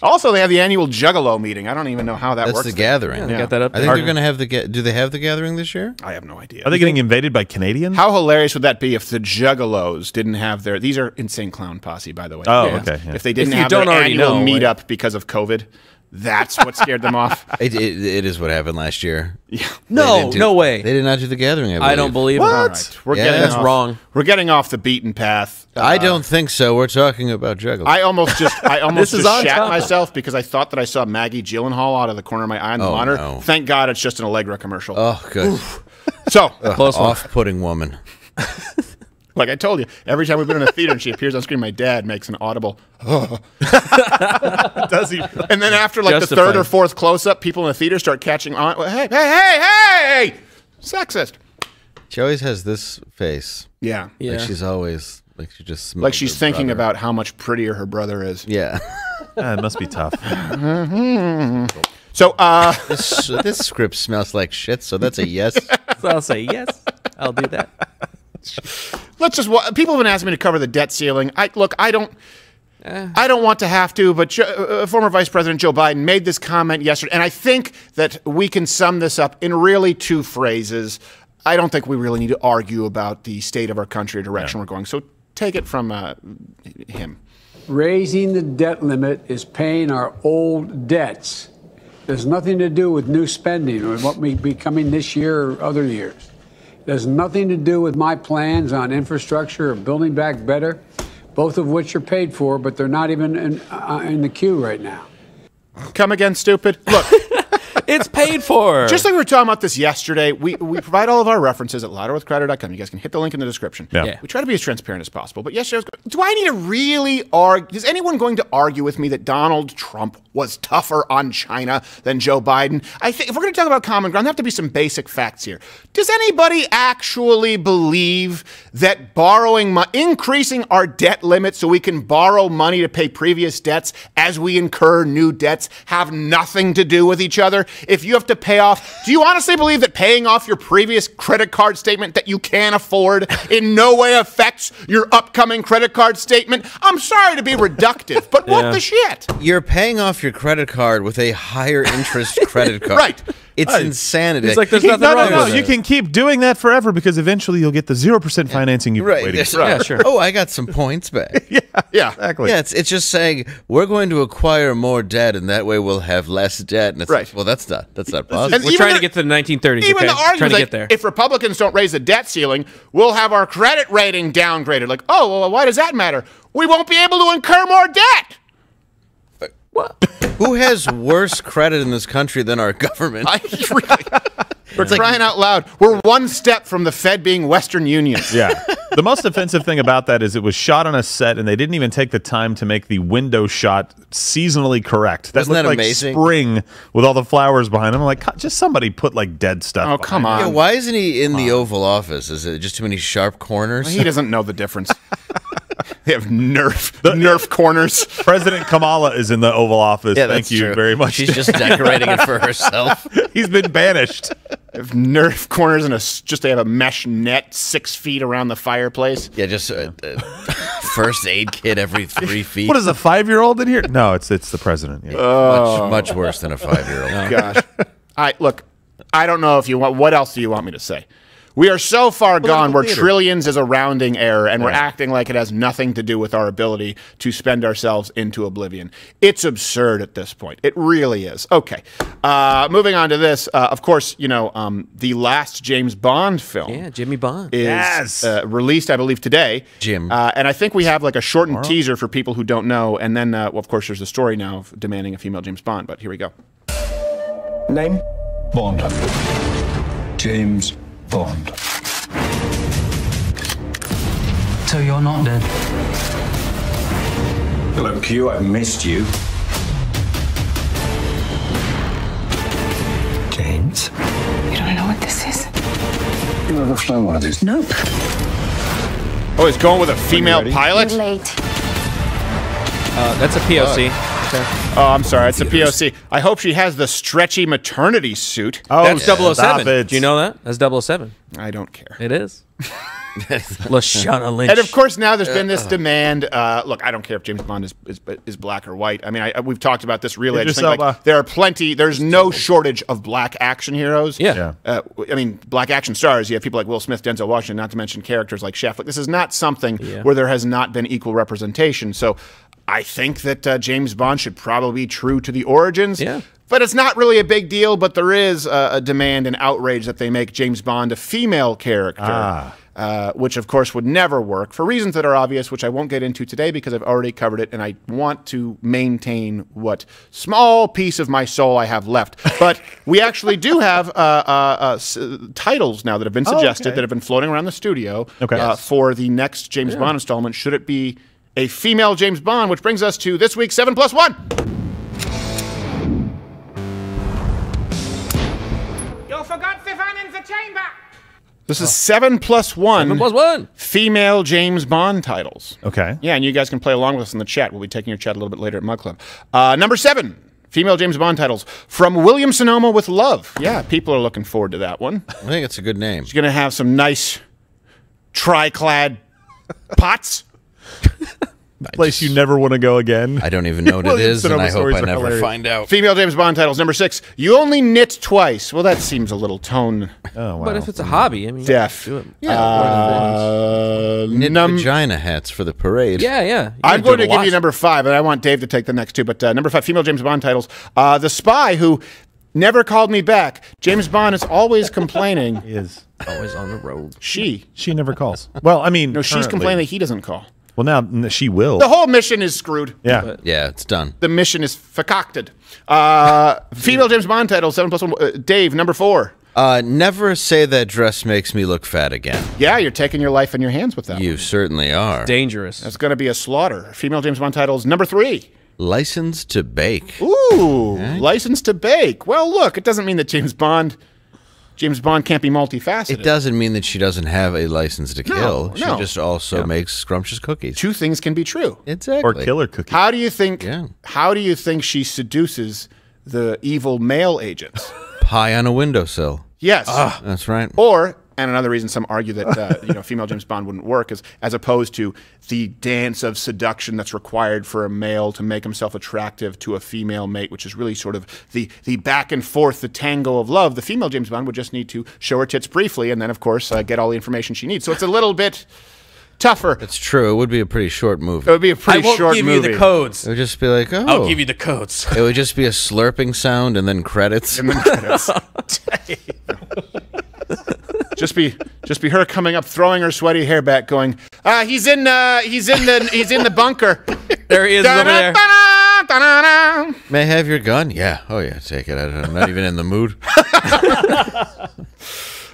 Also, they have the annual Juggalo meeting. I don't even know how that works. That's the gathering. Got that up I think they're going to have do they have the gathering this year? I have no idea. Are they getting invaded by Canadians? How hilarious would that be if the Juggalos didn't have their... These are Insane Clown Posse, by the way. Oh, okay. Yeah. If they didn't have their annual meetup because of COVID, that's what scared them off. It is what happened last year. Yeah. No way. They did not do the gathering, I don't believe what? it. All right. That's wrong. We're getting off the beaten path. I don't think so. We're talking about Juggalo. I almost just shat myself because I thought that I saw Maggie Gyllenhaal out of the corner of my eye on the monitor. No. Thank God it's just an Allegra commercial. Oh, good. Oof. So off-putting woman. Like I told you, every time we've been in a theater and she appears on screen, my dad makes an audible, oh. Does he? And then after like the third or fourth close-up, people in the theater start catching on. Hey! Sexist. She always has this face. Yeah. Like she's always, like she just smells like she's thinking about how much prettier her brother is. Yeah. It must be tough. So, this script smells like shit, so that's a yes. So I'll say yes. I'll do that. Let's just. People have been asking me to cover the debt ceiling. I don't want to have to, but former Vice President Joe Biden made this comment yesterday, and I think that we can sum this up in really 2 phrases. I don't think we really need to argue about the state of our country or direction we're going. So take it from him. Raising the debt limit is paying our old debts. There's nothing to do with new spending or what may be coming this year or other years. There's nothing to do with my plans on infrastructure or building back better, both of which are paid for, but they're not even in the queue right now. Come again, stupid. Look. It's paid for. Just like we were talking about this yesterday, we provide all of our references at louderwithcrowder.com. You guys can hit the link in the description. Yeah. We try to be as transparent as possible. But yesterday, do I need to really argue? Is anyone going to argue with me that Donald Trump was tougher on China than Joe Biden? I think if we're going to talk about common ground, there have to be some basic facts here. Does anybody actually believe that increasing our debt limit so we can borrow money to pay previous debts as we incur new debts have nothing to do with each other? If you have to pay off, do you honestly believe that paying off your previous credit card statement that you can't afford in no way affects your upcoming credit card statement? I'm sorry to be reductive, but what the shit? You're paying off your credit card with a higher interest credit card. Right. It's insanity. It's like there's nothing wrong with it. You can keep doing that forever because eventually you'll get the 0% financing you've been waiting for. Yeah, sure. Oh, I got some points back. Yeah, exactly. Yeah, it's just saying we're going to acquire more debt, and that way we'll have less debt. And it's like, well, that's not possible. And we're trying to get to the 1930s. Even the argument trying to get there. If Republicans don't raise the debt ceiling, we'll have our credit rating downgraded. Like, oh, well, why does that matter? We won't be able to incur more debt. What? Who has worse credit in this country than our government? We're crying out loud. We're one step from the Fed being Western Union. Yeah. The most offensive thing about that is it was shot on a set, and they didn't even take the time to make the window shot seasonally correct. That Wasn't looked that like amazing? Spring with all the flowers behind him. I'm like, just somebody put like dead stuff. Oh, come on. Yeah, why isn't he in the Oval Office? Is it just too many sharp corners? He doesn't know the difference. They have Nerf corners. President Kamala is in the Oval Office. Yeah, Thank you very much. She's just decorating it for herself. He's been banished. If Nerf corners and just they have a mesh net 6 feet around the fireplace. Yeah, just first aid kit every 3 feet. What is a 5-year-old in here? No, it's the president. Yeah. Much worse than a 5-year-old. Gosh. Look, I don't know if you want. What else do you want me to say? We are so far gone where trillions is a rounding error, and we're acting like it has nothing to do with our ability to spend ourselves into oblivion. It's absurd at this point. It really is. Okay. Moving on to this. Of course, the last James Bond film. Yeah, Jimmy Bond. Is released, I believe, today. Jim. And I think we have like a shortened teaser for people who don't know. And then, well, of course, there's a story now of demanding a female James Bond. But here we go. Name? Bond. James Bond. So you're not dead? Hello, Q. I've missed you. James? You don't know what this is? You ever flown one of these? Nope. Oh, he's going with a female pilot? You're late. That's a POC. Oh, I'm sorry. It's a POC. I hope she has the stretchy maternity suit. Oh, that's 007. Do you know that? That's 007. I don't care. It is. Lashana Lynch. And of course, now there's been this demand. Look, I don't care if James Bond is black or white. I mean, we've talked about this really. I just think like, there are plenty. There's no shortage of black action heroes. Yeah. I mean, black action stars. You have people like Will Smith, Denzel Washington, not to mention characters like Chef. Like, this is not something where there has not been equal representation. So I think that James Bond should probably be true to the origins. Yeah. But it's not really a big deal. But there is a demand and outrage that they make James Bond a female character. Which, of course, would never work for reasons that are obvious, which I won't get into today because I've already covered it, and I want to maintain what small piece of my soul I have left. But we actually do have titles now that have been suggested that have been floating around the studio for the next James Bond installment. Should it be a female James Bond, which brings us to this week's 7+1. You forgot Stefan in the chamber. This is 7+1. 7+1. Female James Bond titles. Okay. Yeah, and you guys can play along with us in the chat. We'll be taking your chat a little bit later at Mug Club. Number 7. Female James Bond titles. From William Sonoma with Love. Yeah, people are looking forward to that one. I think it's a good name. She's going to have some nice tri-clad pots. Place you never want to go again. I don't even know what it is, and I hope I never find out. Female James Bond titles. Number 6. You only knit twice. Well, that seems a little tone. Oh, wow. But if it's a hobby, I mean, deaf. do it. Knit vagina hats for the parade. Yeah. I'm going to give you number 5, and I want Dave to take the next 2. But number 5, female James Bond titles. The Spy Who Never Called Me Back. James Bond is always complaining. He is always on the road. She never calls. Well, I mean, no, she's complaining that he doesn't call. Well, now she will. The whole mission is screwed. Yeah. Yeah, it's done. The mission is concocted. Female James Bond title, 7+1. Dave, number 4. Never say that dress makes me look fat again. Yeah, you're taking your life in your hands with that. You certainly are. Dangerous. That's going to be a slaughter. Female James Bond titles, number 3. License to Bake. Ooh, License to Bake. Well, look, it doesn't mean that James Bond can't be multifaceted. It doesn't mean that she doesn't have a license to kill. No. She just also makes scrumptious cookies. 2 things can be true. Exactly. Or killer cookies. How do you think she seduces the evil male agents? Pie on a windowsill. Yes. That's right. Or, and another reason some argue that female James Bond wouldn't work is as opposed to the dance of seduction that's required for a male to make himself attractive to a female mate, which is really sort of the back and forth, the tango of love. The female James Bond would just need to show her tits briefly and then, of course, get all the information she needs. So it's a little bit tougher. It's true. It would be a pretty short movie. It would be a pretty short movie. I won't give you the codes. It would just be like, oh. I'll give you the codes. It would just be a slurping sound and then credits. And then credits. Just be her coming up, throwing her sweaty hair back, going, he's in the bunker. There he is over there. May I have your gun? Yeah. Oh yeah, take it. I'm not even in the mood.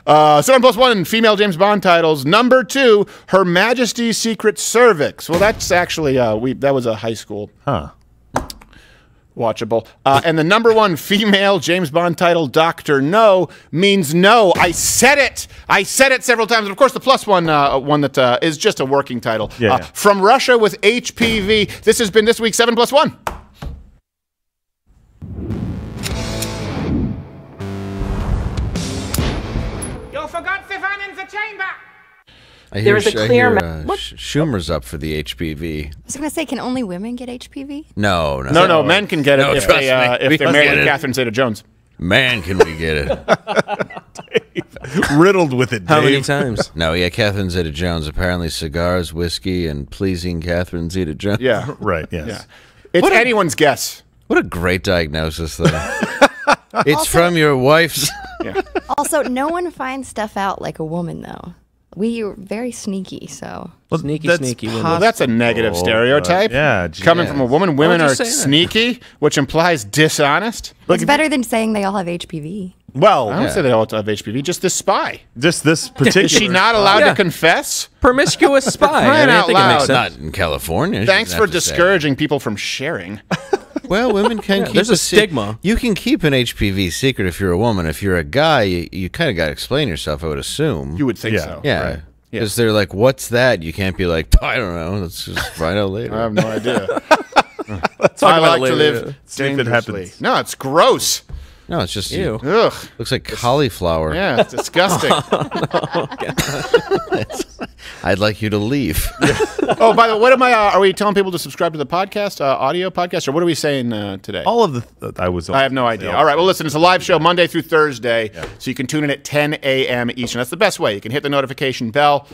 7+1 female James Bond titles. Number 2, Her Majesty's Secret Cervix. Well, that's actually that was a high school watchable. And the number 1 female James Bond title, Dr. No, means no. I said it several times. And of course, the +1 one that is just a working title. From Russia with HPV. This has been this week's 7+1. the chamber. I hear, There is a clear Schumer's up for the HPV. I was going to say, can only women get HPV? No, No, men can get it if they're married to Catherine Zeta-Jones. Man, can we get it? Riddled with it, Dave. How many times? No, yeah, Catherine Zeta-Jones. Apparently cigars, whiskey, and pleasing Catherine Zeta-Jones. Yeah. Right, yes. Yeah. It's anyone's guess. What a great diagnosis, though. It's from your wife's... Yeah. Also, no one finds stuff out like a woman, though. We are very sneaky, so. Well, Sneaky. Well, that's a negative stereotype. Yeah. Coming from a woman, women are just saying sneaky, which implies dishonest. It's better than saying they all have HPV. Well, I don't say they all have HPV, just this spy. Just this particular. Is she not allowed to confess? Promiscuous spy. Crying out I think it makes loud. sense. Not in California. she Thanks doesn't for have to say. discouraging people from sharing. Well, women can keep there's a stigma. You can keep an HPV secret if you're a woman. If you're a guy, you kind of got to explain yourself, I would assume. You would think so. Yeah. Right. Because they're like, what's that? You can't be like, I don't know. Let's just find out later. I have no idea. Talk I about like it to later. live See if it dangerously. happens. No, it's gross. No, it's just Ew. Ugh. looks like cauliflower. Yeah, it's disgusting. I'd like you to leave. Oh, by the way, what am I? Are we telling people to subscribe to the podcast, audio podcast, or what are we saying today? All of the. I have no idea. All right. Well, listen, it's a live show Monday through Thursday, so you can tune in at 10 a.m. Eastern. That's the best way. You can hit the notification bell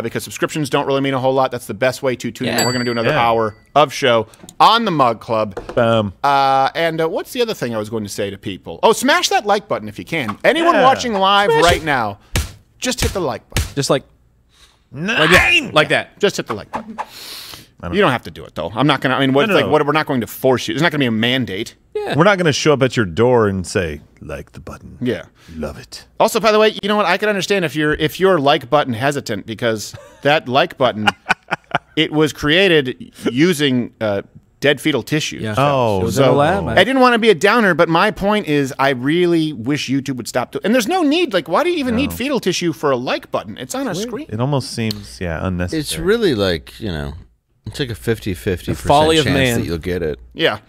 because subscriptions don't really mean a whole lot. That's the best way to tune in. We're going to do another hour of show on the Mug Club. And what's the other thing I was going to say to people? Oh, smash that like button if you can. Anyone watching live right now, just hit the like button. Just like that. Like that. Just hit the like button. You don't have to do it though. I'm not gonna. I mean, what, what? We're not going to force you. There's not going to be a mandate. Yeah. We're not going to show up at your door and say like the button. Yeah, love it. Also, by the way, you know what? I can understand if you're like button hesitant because that like button, it was created using dead fetal tissue. Yeah. Oh, it was in a lab. I didn't want to be a downer, but my point is, I really wish YouTube would stop. And there's no need. Like, why do you even need fetal tissue for a like button? It's on a screen. It almost seems unnecessary. It's really like, it's like a 50-50% folly of chance man. that you'll get it. Yeah.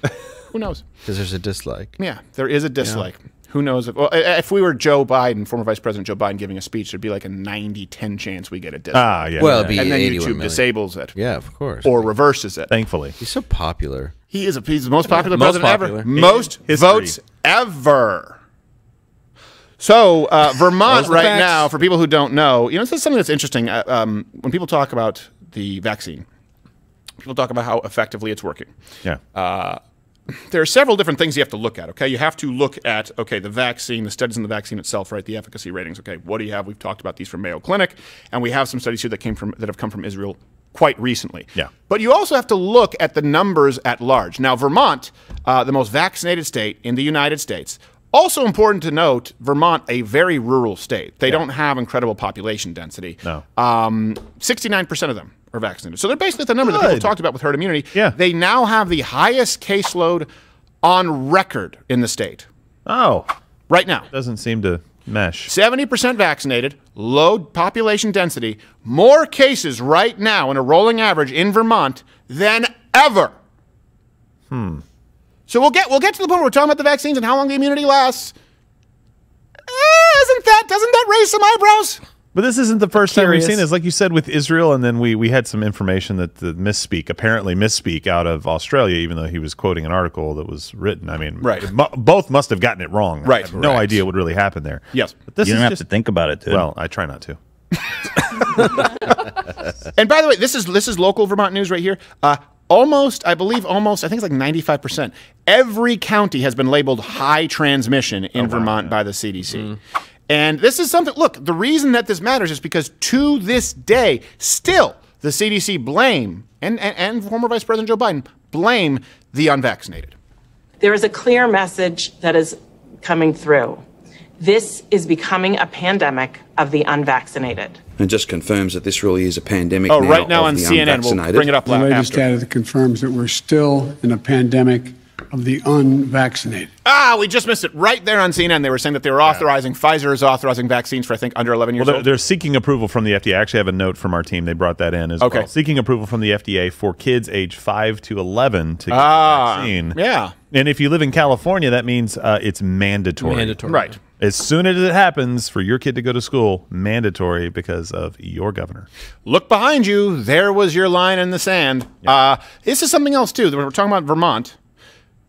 Who knows? Because there's a dislike. Yeah, there is a dislike. Who knows? If we were Joe Biden, former Vice President Joe Biden, giving a speech, there'd be like a 90-10 chance we get a dislike. Well, it'd be and then 81 YouTube million. disables it. Yeah, of course. Or reverses it. Thankfully. He's so popular. He's the most popular Most president popular. ever. Most votes ever. So Vermont right now, for people who don't know, this is something that's interesting. When people talk about the vaccine, people talk about how effectively it's working. Yeah. There are several different things you have to look at, okay? You have to look at, the vaccine, the studies in the vaccine itself, right? The efficacy ratings, okay? What do you have? We've talked about these from Mayo Clinic, and we have some studies here that have come from Israel quite recently. Yeah. But you also have to look at the numbers at large. Now, Vermont, the most vaccinated state in the United States, also important to note, Vermont, a very rural state. They don't have incredible population density. No. 69% of them are vaccinated. So they're basically at the number that people talked about with herd immunity. Yeah. They now have the highest caseload on record in the state. Oh. Right now. Doesn't seem to mesh. 70% vaccinated, low population density, more cases right now in a rolling average in Vermont than ever. So we'll get to the point where we're talking about the vaccines and how long the immunity lasts. Doesn't that raise some eyebrows? But this isn't the first time we've seen this. Like you said with Israel, and then we had some information that the apparently misspeak out of Australia, even though he was quoting an article that was written. I mean, both must have gotten it wrong. Right. I have no idea what really happened there. Yes. But this You is don't have just, to think about it, dude. Well, I try not to. And by the way, this is local Vermont news right here. I think it's like 95%. Every county has been labeled high transmission in Vermont by the CDC. And this is something, look, the reason that this matters is because to this day, still, the CDC blame, and former Vice President Joe Biden, blame the unvaccinated. There is a clear message that is coming through. This is becoming a pandemic of the unvaccinated. And just confirms that this really is a pandemic now right now on the CNN. unvaccinated. We'll bring it up The latest after. data that confirms that we're still in a pandemic of the unvaccinated. We just missed it. Right there on CNN, they were saying that they were authorizing, Pfizer is authorizing vaccines for, I think, under 11 years old. They're seeking approval from the FDA. I actually have a note from our team. They brought that in as well. Seeking approval from the FDA for kids age 5 to 11 to get the vaccine. Yeah. And if you live in California, that means it's mandatory. Right. As soon as it happens for your kid to go to school, mandatory because of your governor. Look behind you. There was your line in the sand. This is something else, too. We're talking about Vermont.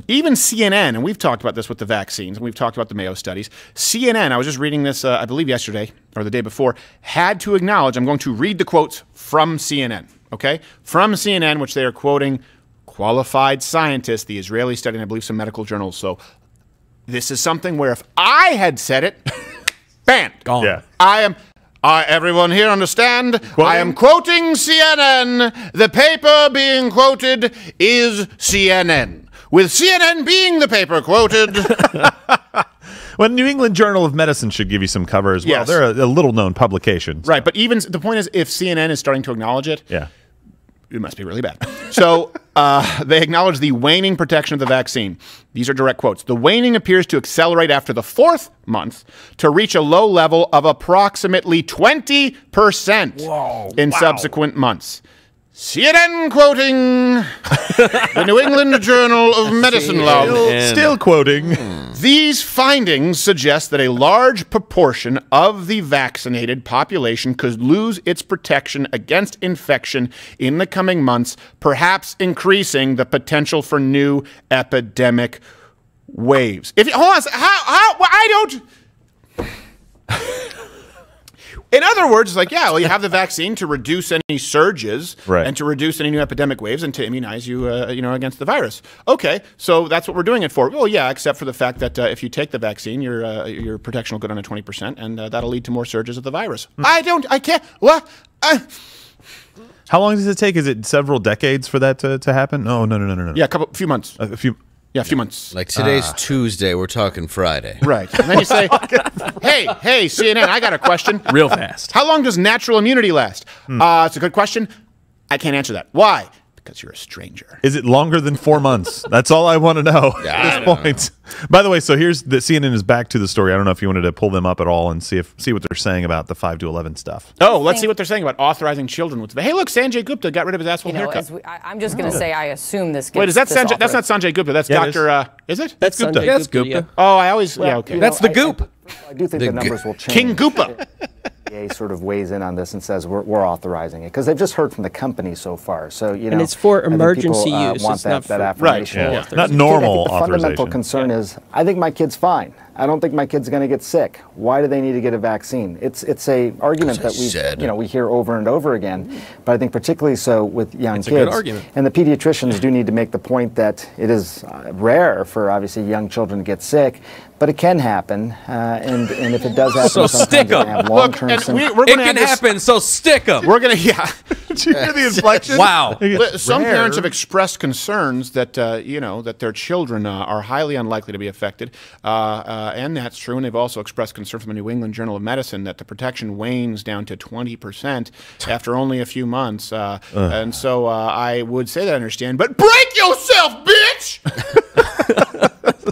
Even CNN, and we've talked about this with the vaccines, and we've talked about the Mayo studies. CNN, I was just reading this, I believe yesterday or the day before, had to acknowledge, I'm going to read the quotes from CNN, okay? From CNN, which they are quoting qualified scientists, the Israeli study, and I believe some medical journals. So this is something where if I had said it, banned. Gone. Yeah. Everyone here understand? I am quoting CNN. The paper being quoted is CNN. With CNN being the paper quoted. Well, New England Journal of Medicine should give you some cover as well. Yes. They're a little-known publication. Right, but even the point is, if CNN is starting to acknowledge it, Yeah. it must be really bad. So they acknowledge the waning protection of the vaccine. These are direct quotes. The waning appears to accelerate after the 4th month to reach a low level of approximately 20% in subsequent months. CNN quoting the New England Journal of Medicine Still quoting. These findings suggest that a large proportion of the vaccinated population could lose its protection against infection in the coming months, perhaps increasing the potential for new epidemic waves. If you, hold on, I don't. In other words, it's like, yeah, well, you have the vaccine to reduce any surges and to reduce any new epidemic waves and to immunize you, against the virus. Okay, so that's what we're doing it for. Well, yeah, except for the fact that if you take the vaccine, your protection will go down to 20%, and that'll lead to more surges of the virus. I can't. What? How long does it take? Is it several decades for that to happen? No. Yeah, a few months. A few. Yeah, a few months. Like today's Tuesday, we're talking Friday. Right. And then you say, hey, CNN, I got a question. Real fast. How long does natural immunity last? It's a good question. I can't answer that. Why? Because you're a stranger. Is it longer than 4 months? That's all I want to know at this point. By the way, so here's the CNN is back to the story. I don't know if you wanted to pull them up at all and see what they're saying about the 5 to 11 stuff. Oh, let's see what they're saying about authorizing children with. Hey, look, Sanjay Gupta got rid of his asshole haircut. I'm just going to say I assume this. Wait, is that Sanjay? That's not Sanjay Gupta. That's Dr. Is it? That's Gupta. That's Gupta. Yeah. Oh, I always. Yeah, okay. That's the goop. I do think the numbers will change. King Goopa. FDA sort of weighs in on this and says we're authorizing it because they've just heard from the company so far. So and it's for emergency use. Want it's that, not that for, affirmation. Right. Yeah. Not normal the fundamental concern is I think my kid's fine. I don't think my kid's going to get sick. Why do they need to get a vaccine? It's a argument that we hear over and over again, but I think particularly so with young kids. A good argument. And the pediatricians do need to make the point that it is rare for obviously young children to get sick, but it can happen, and if it does happen, so sometimes it can have long-term symptoms. It can happen, so stick them. We're gonna, yeah. Did you hear the inflection? Wow. Some parents have expressed concerns that that their children are highly unlikely to be affected, and that's true. And they've also expressed concern from the New England Journal of Medicine that the protection wanes down to 20% after only a few months. And so I would say that I understand, but break yourself, bitch!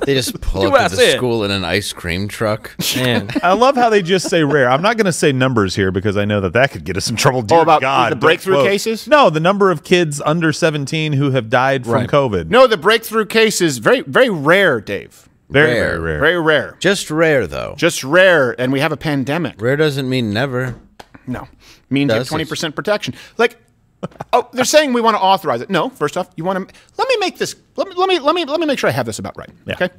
They just pull up to the school in an ice cream truck. Man. I love how they just say rare. I'm not going to say numbers here because I know that could get us in trouble. Dear about God, the breakthrough cases? No, the number of kids under 17 who have died from COVID. No, the breakthrough case is very, very rare, Dave. Very rare. Very rare. Just rare, though. Just rare, and we have a pandemic. Rare doesn't mean never. No. Means you have 20% protection. Like, they're saying we want to authorize it. No, first off, you want to. Let me make this. Let me make sure I have this about right. Yeah. Okay.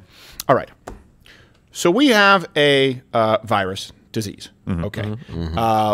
All right. So we have a virus disease. Okay.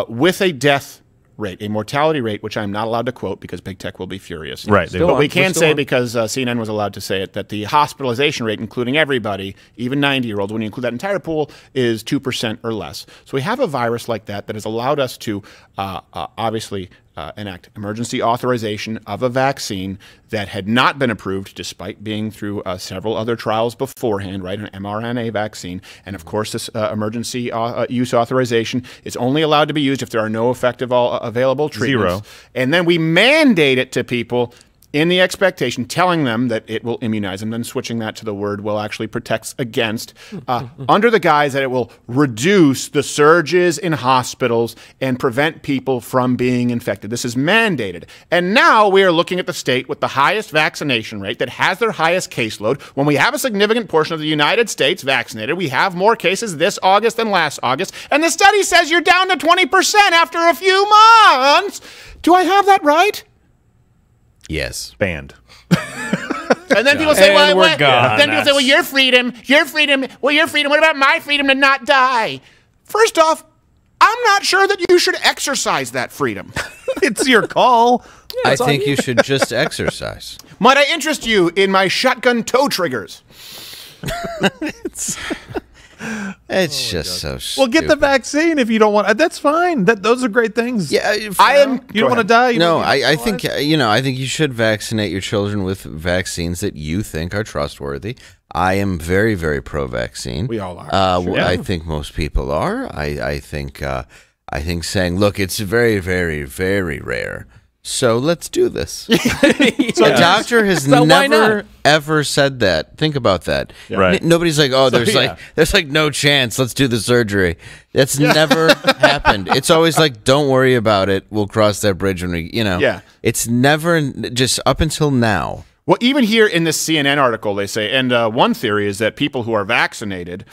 With a death rate, a mortality rate, which I'm not allowed to quote because big tech will be furious. Right. But we can say because CNN was allowed to say it that the hospitalization rate, including everybody, even 90-year-olds, when you include that entire pool, is 2% or less. So we have a virus like that has allowed us to obviously enact emergency authorization of a vaccine that had not been approved despite being through several other trials beforehand, right, an mRNA vaccine. And, of course, this emergency use authorization is only allowed to be used if there are no effective available treatments. Zero. And then we mandate it to people in the expectation, telling them that it will immunize, and then switching that to the word will actually protects against, under the guise that it will reduce the surges in hospitals and prevent people from being infected. This is mandated. And now we are looking at the state with the highest vaccination rate that has their highest caseload. When we have a significant portion of the United States vaccinated, we have more cases this August than last August, and the study says you're down to 20% after a few months. Do I have that right? Yes. Banned. And then people say, well, your freedom. Well, your freedom. What about my freedom to not die? First off, I'm not sure that you should exercise that freedom. It's your call. I think you should just exercise. Might I interest you in my shotgun toe triggers? It's just so stupid. Well, get the vaccine if you don't want. That's fine. Those are great things. Yeah, You don't want to die. I think I think you should vaccinate your children with vaccines that you think are trustworthy. I am very, very pro-vaccine. We all are. I think most people are. I think saying, look, it's very, very, very rare. So let's do this. So a doctor has never ever said that. Think about that. Yeah. Right. Nobody's like, oh, there's like no chance. Let's do the surgery. That's never happened. It's always like, don't worry about it. We'll cross that bridge when we, Yeah. It's never just up until now. Well, even here in this CNN article, they say, and one theory is that people who are vaccinated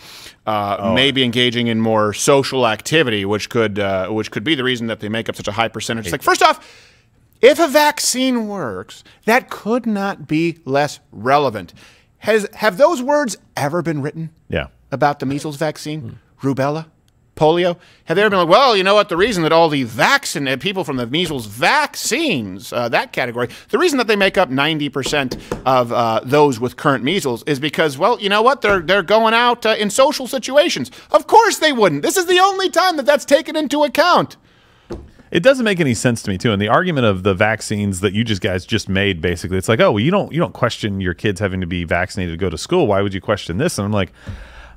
may be engaging in more social activity, which could be the reason that they make up such a high percentage. It's like, first off, if a vaccine works, that could not be less relevant. Have those words ever been written? Yeah. About the measles vaccine, rubella, polio? Have they ever been like, well, you know what? The reason that all the people from the measles vaccines, that category, the reason that they make up 90% of those with current measles is because, well, you know what? They're going out in social situations. Of course they wouldn't. This is the only time that that's taken into account. It doesn't make any sense to me too. And the argument of the vaccines that you guys just made, basically, it's like, oh, well, you don't question your kids having to be vaccinated to go to school. Why would you question this? And I'm like,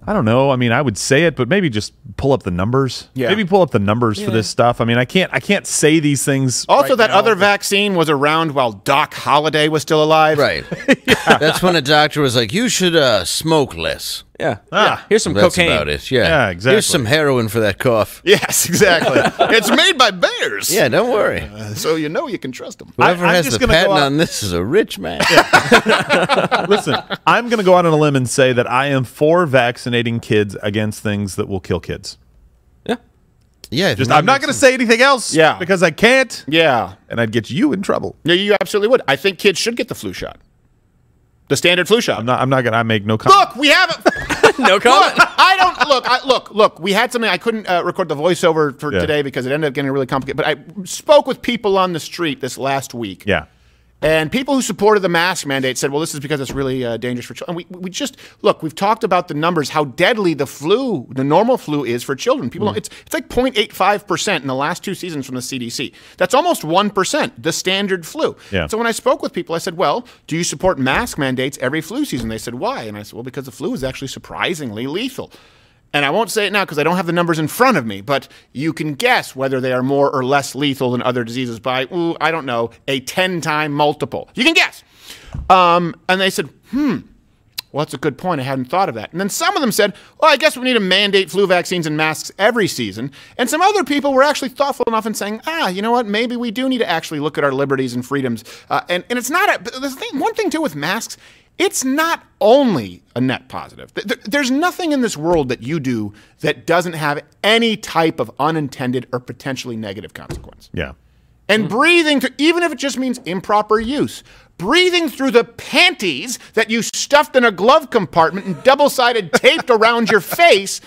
I don't know. I mean, I would say it, but maybe just pull up the numbers. Yeah. Maybe pull up the numbers for this stuff. I mean, I can't say these things. Also, right that now, other vaccine was around while Doc Holliday was still alive. Right. That's when a doctor was like, you should smoke less. Yeah. Here's some That's cocaine. about it. Yeah. Exactly. Here's some heroin for that cough. Yes, exactly. It's made by bears. Yeah, don't worry. So you know you can trust them. Whoever I'm has just the gonna go patent out- on this is a rich man. Listen, I'm going to go out on a limb and say that I am for vaccinating kids against things that will kill kids. Yeah. I'm not going to say anything else. Yeah. Because I can't. Yeah. And I'd get you in trouble. Yeah, you absolutely would. I think kids should get the flu shot. The standard flu shot. I'm not going to make no comment. Look, we haven't. No comment. Look. We had something. I couldn't record the voiceover for today because it ended up getting really complicated. But I spoke with people on the street this last week. Yeah. And people who supported the mask mandate said, well, this is because it's really dangerous for children. And we just, look, we've talked about the numbers, how deadly the normal flu is for children. People don't, it's like 0.85% in the last 2 seasons from the CDC. That's almost 1%, the standard flu. Yeah. So when I spoke with people, I said, well, do you support mask mandates every flu season? They said, why? And I said, well, because the flu is actually surprisingly lethal. And I won't say it now because I don't have the numbers in front of me, but you can guess whether they are more or less lethal than other diseases by, I don't know, a 10-time multiple. You can guess. And they said, well, that's a good point. I hadn't thought of that. And then some of them said, well, I guess we need to mandate flu vaccines and masks every season. And some other people were actually thoughtful enough in saying, you know what, maybe we do need to actually look at our liberties and freedoms. And it's not one thing, too, with masks. It's not only a net positive. There's nothing in this world that you do that doesn't have any type of unintended or potentially negative consequence. Yeah. And breathing, even if it just means improper use, breathing through the panties that you stuffed in a glove compartment and double-sided taped around your face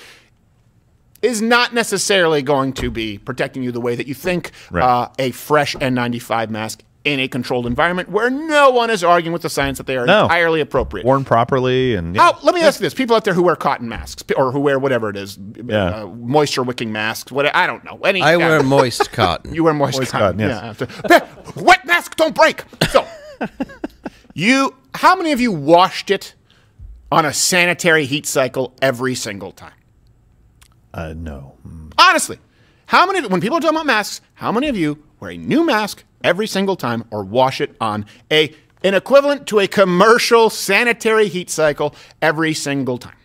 is not necessarily going to be protecting you the way that you think a fresh N95 mask in a controlled environment where no one is arguing with the science that they are entirely appropriate. Worn properly. And let me ask you this. People out there who wear cotton masks or who wear whatever it is, moisture-wicking masks, I don't know. I wear moist cotton. You wear moist cotton. Yes. Yeah. Wet masks don't break. So, how many of you washed it on a sanitary heat cycle every single time? No. Honestly, when people are talking about masks, how many of you wear a new mask every single time or wash it on an equivalent to a commercial sanitary heat cycle every single time.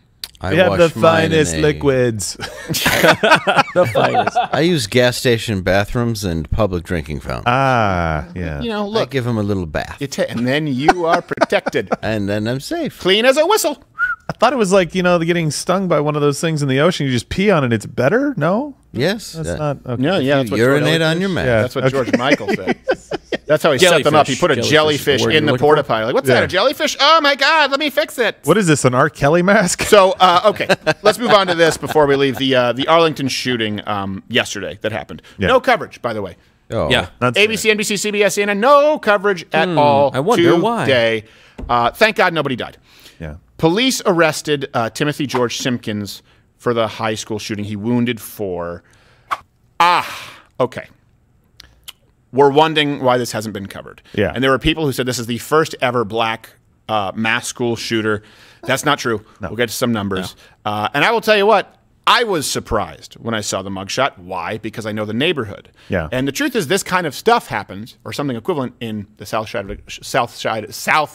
We have the finest liquids. The finest. I use gas station bathrooms and public drinking fountains. Ah, yeah. You know, look. I give them a little bath. And then you are protected. And then I'm safe. Clean as a whistle. I thought it was like, you know, getting stung by one of those things in the ocean. You just pee on it. It's better? No? Yes. That's not. Okay. Yeah, that's what urinate on your mask. Yeah, that's what George Michael said. That's how he set them up. He put a jellyfish in the porta potty. Like, what's that? A jellyfish? Oh my God! Let me fix it. What is this? An R. Kelly mask? So, okay, let's move on to this before we leave the Arlington shooting yesterday that happened. Yeah. No coverage, by the way. Oh, Yeah. ABC, NBC, CBS, CNN, no coverage at all. I wonder today. Thank God nobody died. Yeah. Police arrested Timothy George Simpkins for the high school shooting. He wounded 4. Okay. We're wondering why this hasn't been covered. Yeah. And there were people who said this is the first ever black mass school shooter. That's not true. No. We'll get to some numbers. And I will tell you what, I was surprised when I saw the mugshot. Why? Because I know the neighborhood. Yeah. And the truth is this kind of stuff happens, or something equivalent, in the south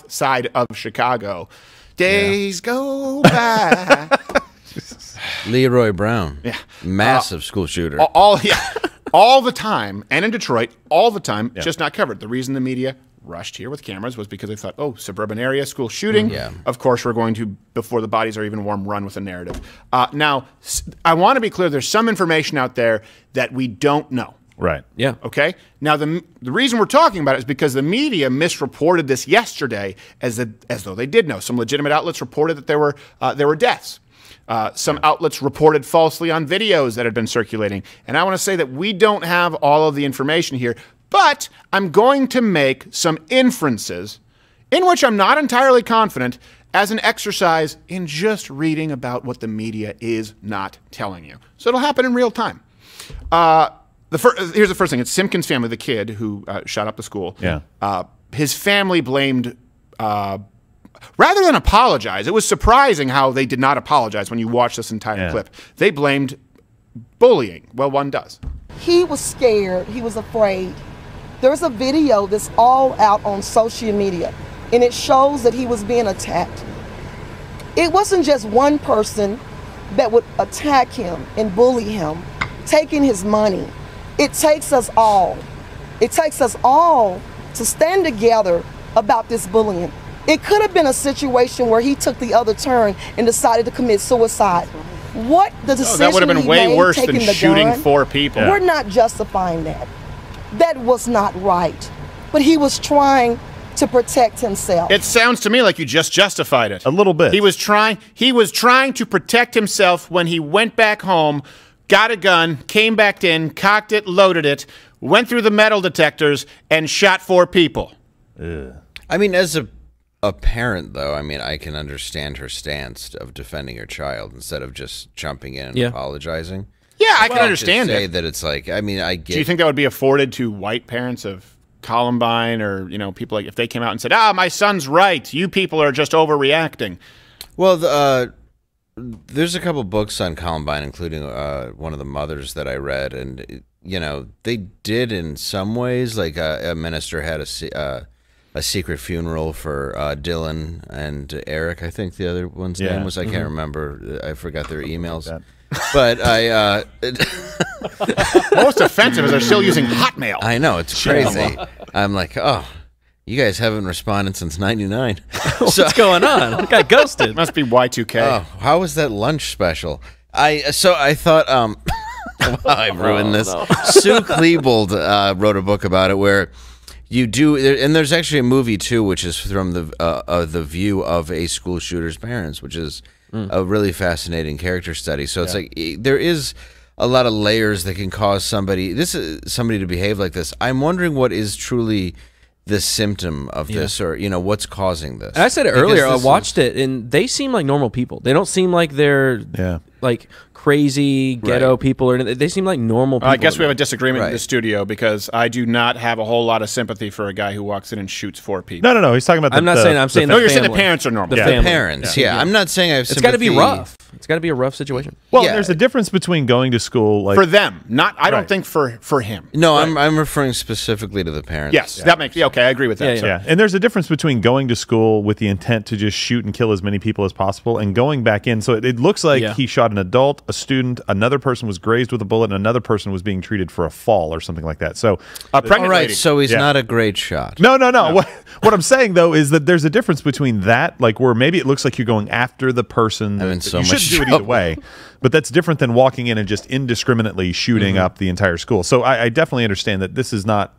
side of Chicago. Days go by. Leroy Brown. Yeah. Massive school shooter. All the time, and in Detroit, all the time, just not covered. The reason the media rushed here with cameras was because they thought, oh, suburban area, school shooting. Yeah. Of course, we're going to, before the bodies are even warm, run with a narrative. Now, I want to be clear, there's some information out there that we don't know. Right. Yeah. Okay? Now, the reason we're talking about it is because the media misreported this yesterday as though they did know. Some legitimate outlets reported that there were deaths. Some outlets reported falsely on videos that had been circulating. And I want to say that we don't have all of the information here, but I'm going to make some inferences in which I'm not entirely confident as an exercise in just reading about what the media is not telling you. So it'll happen in real time. Here's the first thing. It's Simpkins' family, the kid who shot up the school. Yeah. His family blamed... rather than apologize, it was surprising how they did not apologize when you watch this entire clip. They blamed bullying. Well, one does. He was scared. He was afraid. There's a video that's all out on social media, and it shows that he was being attacked. It wasn't just one person that would attack him and bully him, taking his money. It takes us all. It takes us all to stand together about this bullying. It could have been a situation where he took the other turn and decided to commit suicide. What the decision that would have been way worse than shooting 4 people. We're not justifying that. That was not right. But he was trying to protect himself. It sounds to me like you just justified it. A little bit. He was trying to protect himself when he went back home, got a gun, came back in, cocked it, loaded it, went through the metal detectors, and shot 4 people. Ugh. I mean, as a parent, though, I mean, I can understand her stance of defending her child instead of just jumping in and apologizing. Yeah, I can understand say it. that it's like, I mean, I get. Do you think that would be afforded to white parents of Columbine, or people like if they came out and said, my son's right, you people are just overreacting? Well, there's a couple books on Columbine, including one of the mothers that I read, and they did in some ways, like a minister had a secret funeral for Dylan and Eric. I think the other one's name was. I can't remember. I forgot their emails. But I most offensive is they're still using Hotmail. I know, it's crazy. I'm like, oh, you guys haven't responded since '99. What's going on? I got ghosted. Must be Y2K. Oh, how was that lunch special? I thought I ruined this. No. Sue Klebold wrote a book about it where you do, and there's actually a movie too, which is from the view of a school shooter's parents, which is a really fascinating character study. So it's like there is a lot of layers that can cause somebody to behave like this. I'm wondering what is truly the symptom of this, or what's causing this. I said it earlier. I watched it, and they seem like normal people. They don't seem like they're like crazy ghetto people, or they seem like normal people. I guess we have a disagreement in the studio because I do not have a whole lot of sympathy for a guy who walks in and shoots 4 people. No, he's talking about. I'm not saying. I'm saying no. You're saying the parents are normal. The parents. Yeah. I'm not saying I have sympathy. It's got to be rough. It's got to be a rough situation. Well, there's a difference between going to school like for them, not. I don't think for him. No, I'm referring specifically to the parents. Yes, that makes okay. I agree with that. Yeah, and there's a difference between going to school with the intent to just shoot and kill as many people as possible and going back in. So it looks like he shot an adult, a student, another person was grazed with a bullet, and another person was being treated for a fall or something like that. So a pregnant lady. So he's not a great shot. No. What I'm saying though is that there's a difference between that, like where maybe it looks like you're going after the person. I mean, so you shouldn't do it either way. But that's different than walking in and just indiscriminately shooting up the entire school. So I definitely understand that this is not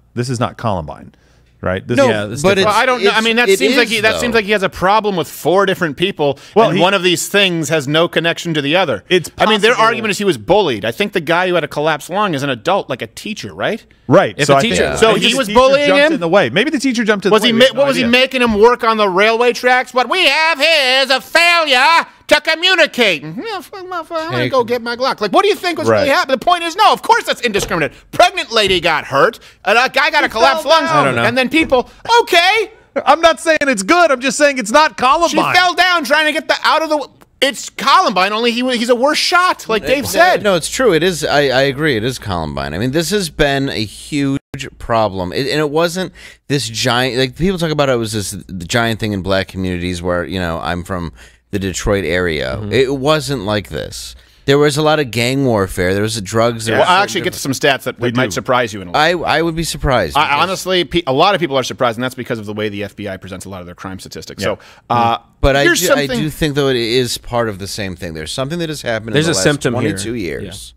Columbine, right? But I don't know. I mean, that seems like he has a problem with 4 different people, and one of these things has no connection to the other. I mean, their argument is he was bullied. I think the guy who had a collapsed lung is an adult, like a teacher, right? Right. So he was bullying him in the way. Maybe the teacher jumped in the way. What was he making him work on the railway tracks? What we have here is a failure to communicate. I'm gonna go get my Glock. Like, what do you think was really happening? The point is, no, of course that's indiscriminate. Pregnant lady got hurt, and a guy got a collapsed lung, and then people, okay. I'm not saying it's good. I'm just saying it's not Columbine. She fell down trying to get out of the. It's Columbine, only he's a worse shot, like Dave said. No, it's true. It is. I agree. It is Columbine. I mean, this has been a huge problem, and it wasn't this giant. Like people talk about, it was this giant thing in black communities where I'm from the Detroit area. It wasn't like this. There was a lot of gang warfare. There was drugs. Well, I'll actually get to some stats that might surprise you in a little. I would be surprised. Honestly, a lot of people are surprised, and that's because of the way the FBI presents a lot of their crime statistics. So, but I do think, though, it is part of the same thing. There's something that has happened in the last 22 years.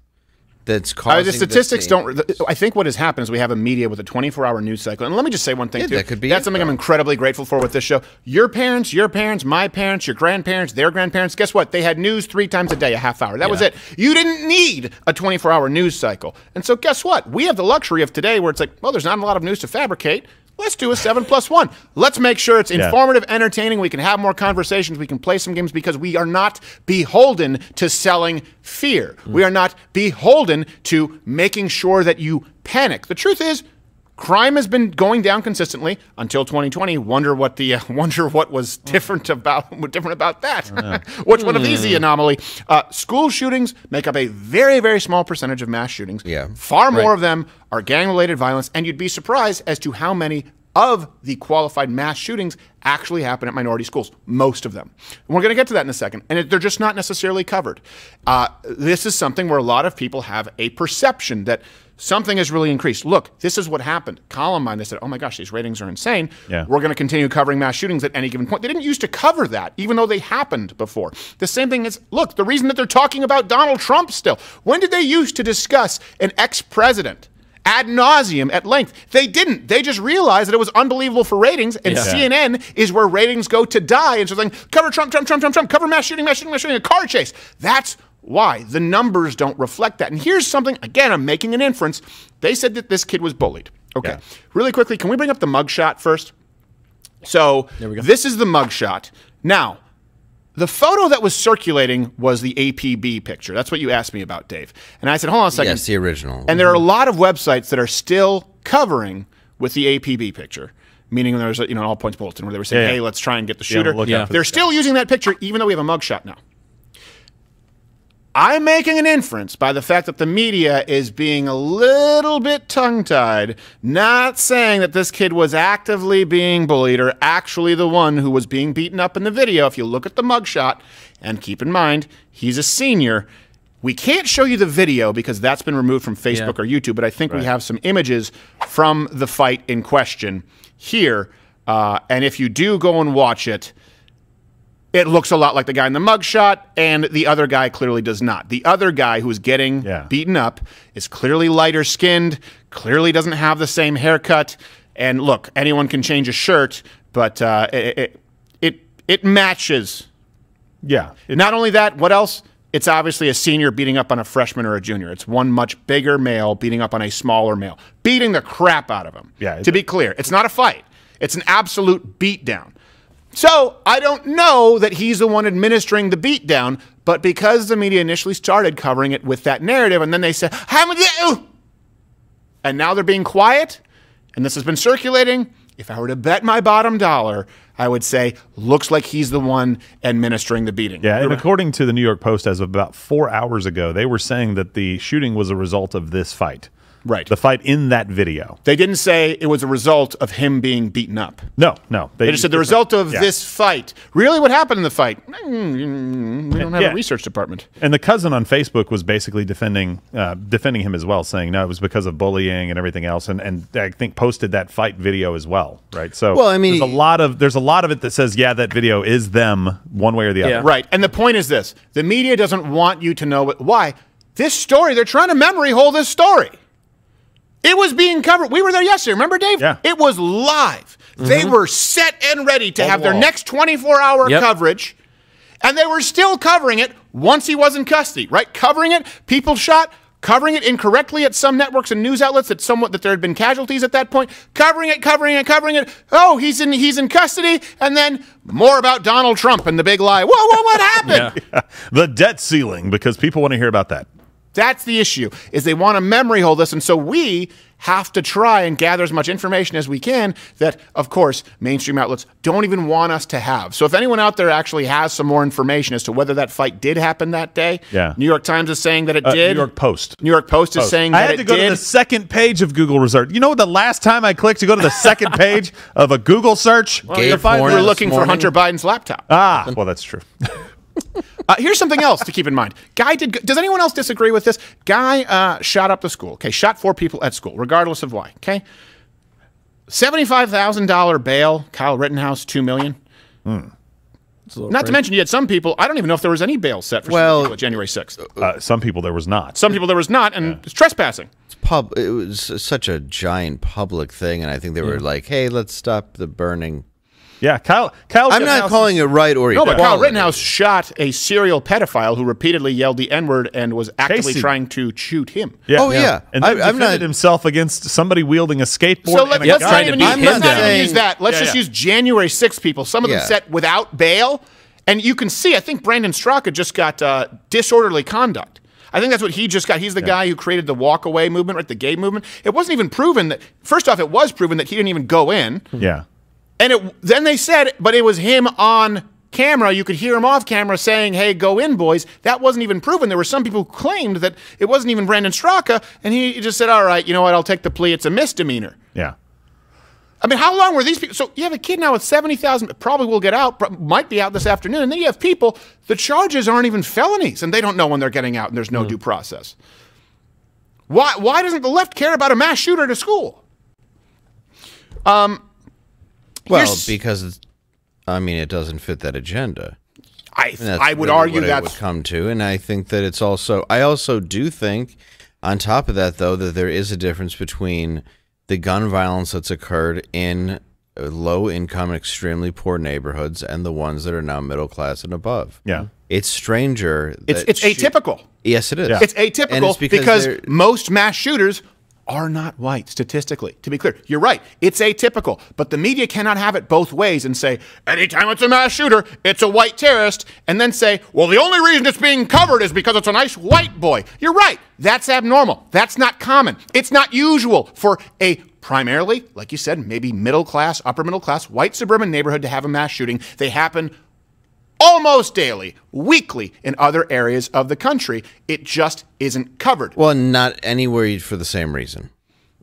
That's causing the statistics don't. I think what has happened is we have a media with a 24-hour news cycle. And let me just say one thing too. That's something I'm incredibly grateful for with this show. Your parents, my parents, your grandparents, their grandparents. Guess what? They had news 3 times a day, a half hour. That was it. You didn't need a 24-hour news cycle. And so guess what? We have the luxury of today where it's like, well, there's not a lot of news to fabricate. Let's do a 7+1. Let's make sure it's informative, entertaining. We can have more conversations. We can play some games because we are not beholden to selling fear. We are not beholden to making sure that you panic. The truth is, crime has been going down consistently until 2020. Wonder what was different about that. Which one of these the anomaly? School shootings make up a very, very small percentage of mass shootings. Far more of them are gang-related violence, and you'd be surprised as to how many of the qualified mass shootings actually happen at minority schools. Most of them. And we're going to get to that in a second. And they're just not necessarily covered. This is something where a lot of people have a perception that something has really increased. Look, this is what happened. Columbine, they said, oh my gosh, these ratings are insane. We're going to continue covering mass shootings at any given point. They didn't used to cover that, even though they happened before. The same thing is, look, the reason that they're talking about Donald Trump still. When did they used to discuss an ex-president ad nauseum at length? They didn't. They just realized that it was unbelievable for ratings, and CNN is where ratings go to die. And so then cover Trump, cover mass shooting, a car chase. That's why the numbers don't reflect that. And here's something, again, I'm making an inference. They said that this kid was bullied. Okay. Really quickly, can we bring up the mugshot first? So this is the mugshot. Now, the photo that was circulating was the APB picture. That's what you asked me about, Dave. And I said, hold on a second. Yes, the original. And there are a lot of websites that are still covering with the APB picture, meaning there's an all-points bulletin where they were saying, hey, let's try and get the shooter. They're still using that picture, even though we have a mugshot now. I'm making an inference by the fact that the media is being a little bit tongue-tied, not saying that this kid was actively being bullied or actually the one who was being beaten up in the video. If you look at the mugshot, and keep in mind, he's a senior, we can't show you the video because that's been removed from Facebook or YouTube, but I think we have some images from the fight in question here. And if you do go and watch it, it looks a lot like the guy in the mugshot, and the other guy clearly does not. The other guy who's getting beaten up is clearly lighter skinned, clearly doesn't have the same haircut. And look, anyone can change a shirt, but it matches. Not only that, what else? It's obviously a senior beating up on a freshman or a junior. It's one much bigger male beating up on a smaller male, beating the crap out of him. To be clear, it's not a fight. It's an absolute beatdown. So I don't know that he's the one administering the beatdown, but because the media initially started covering it with that narrative, and then they said, and now they're being quiet, and this has been circulating, if I were to bet my bottom dollar, I would say, looks like he's the one administering the beating. Yeah, and according to the New York Post, as of about 4 hours ago, they were saying that the shooting was a result of this fight. Right. The fight in that video. They didn't say it was a result of him being beaten up. No, no. They just said the result of this fight. Really, what happened in the fight? We don't have a research department. And the cousin on Facebook was basically defending him as well, saying, no, it was because of bullying and everything else. And I think posted that fight video as well, right? So well, I mean, there's a lot of it that says, yeah, that video is them one way or the other. Right. And the point is this. The media doesn't want you to know why. This story, they're trying to memory hole this story. It was being covered. We were there yesterday. Remember, Dave? Yeah. It was live. They were set and ready to have their next 24-hour coverage, and they were still covering it once he was in custody, right? Covering it, people shot, covering it incorrectly at some networks and news outlets that there had been casualties at that point, covering it. Oh, he's in custody, and then more about Donald Trump and the big lie. Whoa, what happened? Yeah. The debt ceiling, because people want to hear about that. That's the issue, is they want to memory hold this, and so we have to try and gather as much information as we can that, of course, mainstream outlets don't even want us to have. So if anyone out there actually has some more information as to whether that fight did happen that day, New York Times is saying that it did. New York Post. New York Post is saying that it did. I had to go to the second page of Google Research. You know what the last time I clicked to go to the second page of a Google search? We're looking for Hunter Biden's laptop. Ah, well, that's true. Here's something else to keep in mind. Does anyone else disagree with this? Guy shot up the school. Okay, shot 4 people at school, regardless of why. Okay, $75,000 bail. Kyle Rittenhouse, $2 million. Not to mention, you had some people. I don't even know if there was any bail set for some people at January 6th. Some people there was not. Some people there was not, and it's trespassing. It was such a giant public thing, and I think they were like, "Hey, let's stop the burning." Yeah, Kyle I'm not calling it right or but Kyle Rittenhouse shot a serial pedophile who repeatedly yelled the N-word and was actively trying to shoot him. Yeah, and then defended himself against somebody wielding a skateboard. So let's not even use that. Let's just use January 6th people. Some of them set without bail, and you can see. I think Brandon Straka just got disorderly conduct. I think that's what he just got. He's the guy who created the walk-away movement, right? The gay movement. It wasn't even proven that. First off, it was proven that he didn't even go in. Yeah. And then they said, but it was him on camera. You could hear him off camera saying, hey, go in, boys. That wasn't even proven. There were some people who claimed that it wasn't even Brandon Straka, and he just said, all right, you know what, I'll take the plea. It's a misdemeanor. Yeah. I mean, how long were these people? So you have a kid now with 70,000, probably will get out, might be out this afternoon, and then you have people, the charges aren't even felonies, and they don't know when they're getting out, and there's no due process. Why doesn't the left care about a mass shooter at a school? Well, because it doesn't fit that agenda. I would argue that it would come to, and I think that it's also. I also do think, on top of that, though, that there is a difference between the gun violence that's occurred in low-income, extremely poor neighborhoods and the ones that are now middle class and above. Yeah, it's stranger. It's atypical. Yes, it is. Yeah. It's atypical because most mass shooters are not white, statistically. To be clear, you're right. It's atypical. But the media cannot have it both ways and say, anytime it's a mass shooter, it's a white terrorist, and then say, well, the only reason it's being covered is because it's a nice white boy. You're right. That's abnormal. That's not common. It's not usual for a primarily, like you said, maybe middle class, upper middle class, white suburban neighborhood to have a mass shooting. They happen almost daily, weekly in other areas of the country. It just isn't covered. Well, not anywhere for the same reason.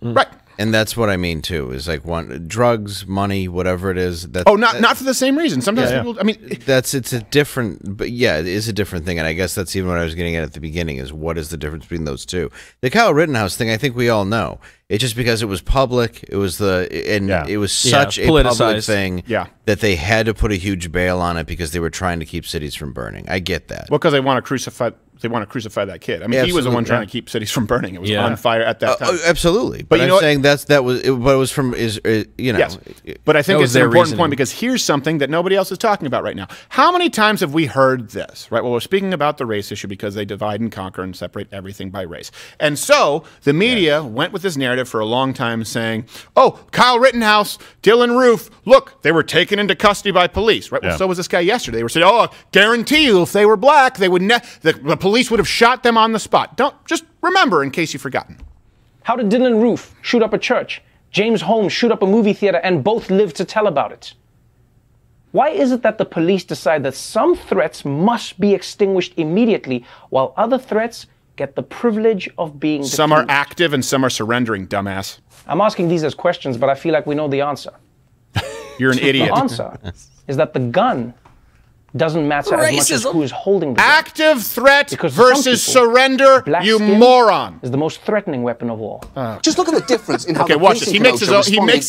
Right. And that's what I mean, too, is like drugs, money, whatever it is. Not for the same reason. Sometimes people, I mean. It's a different, but yeah, it is a different thing. And I guess that's even what I was getting at the beginning is what is the difference between those two? The Kyle Rittenhouse thing, I think we all know. It's just because it was public, it was it was such a public thing that they had to put a huge bail on it because they were trying to keep cities from burning. I get that. Well, because they want to crucify they want to crucify that kid. I mean, he was the one trying to keep cities from burning. It was on fire at that time. Absolutely. But I'm saying but it was from Yes. But I think it's an important point because here's something that nobody else is talking about right now. How many times have we heard this? Right. Well, we're speaking about the race issue because they divide and conquer and separate everything by race. And so the media went with this narrative for a long time, saying, "Oh, Kyle Rittenhouse, Dylan Roof, look, they were taken into custody by police." Right. Well, so was this guy yesterday. They were saying, "Oh, guarantee you, if they were black, they would the police would have shot them on the spot." Don't just remember in case you've forgotten. How did Dylan Roof shoot up a church, James Holmes shoot up a movie theater, and both live to tell about it? Why is it that the police decide that some threats must be extinguished immediately while other threats get the privilege of being diffused? Some are active and some are surrendering, dumbass. I'm asking these as questions, but I feel like we know the answer. You're an idiot. The answer is that the gun doesn't matter as much as who is holding the gun. Active threat versus surrender, you moron. Is the most threatening weapon of all. Just look at the difference in how okay, the watch this. He makes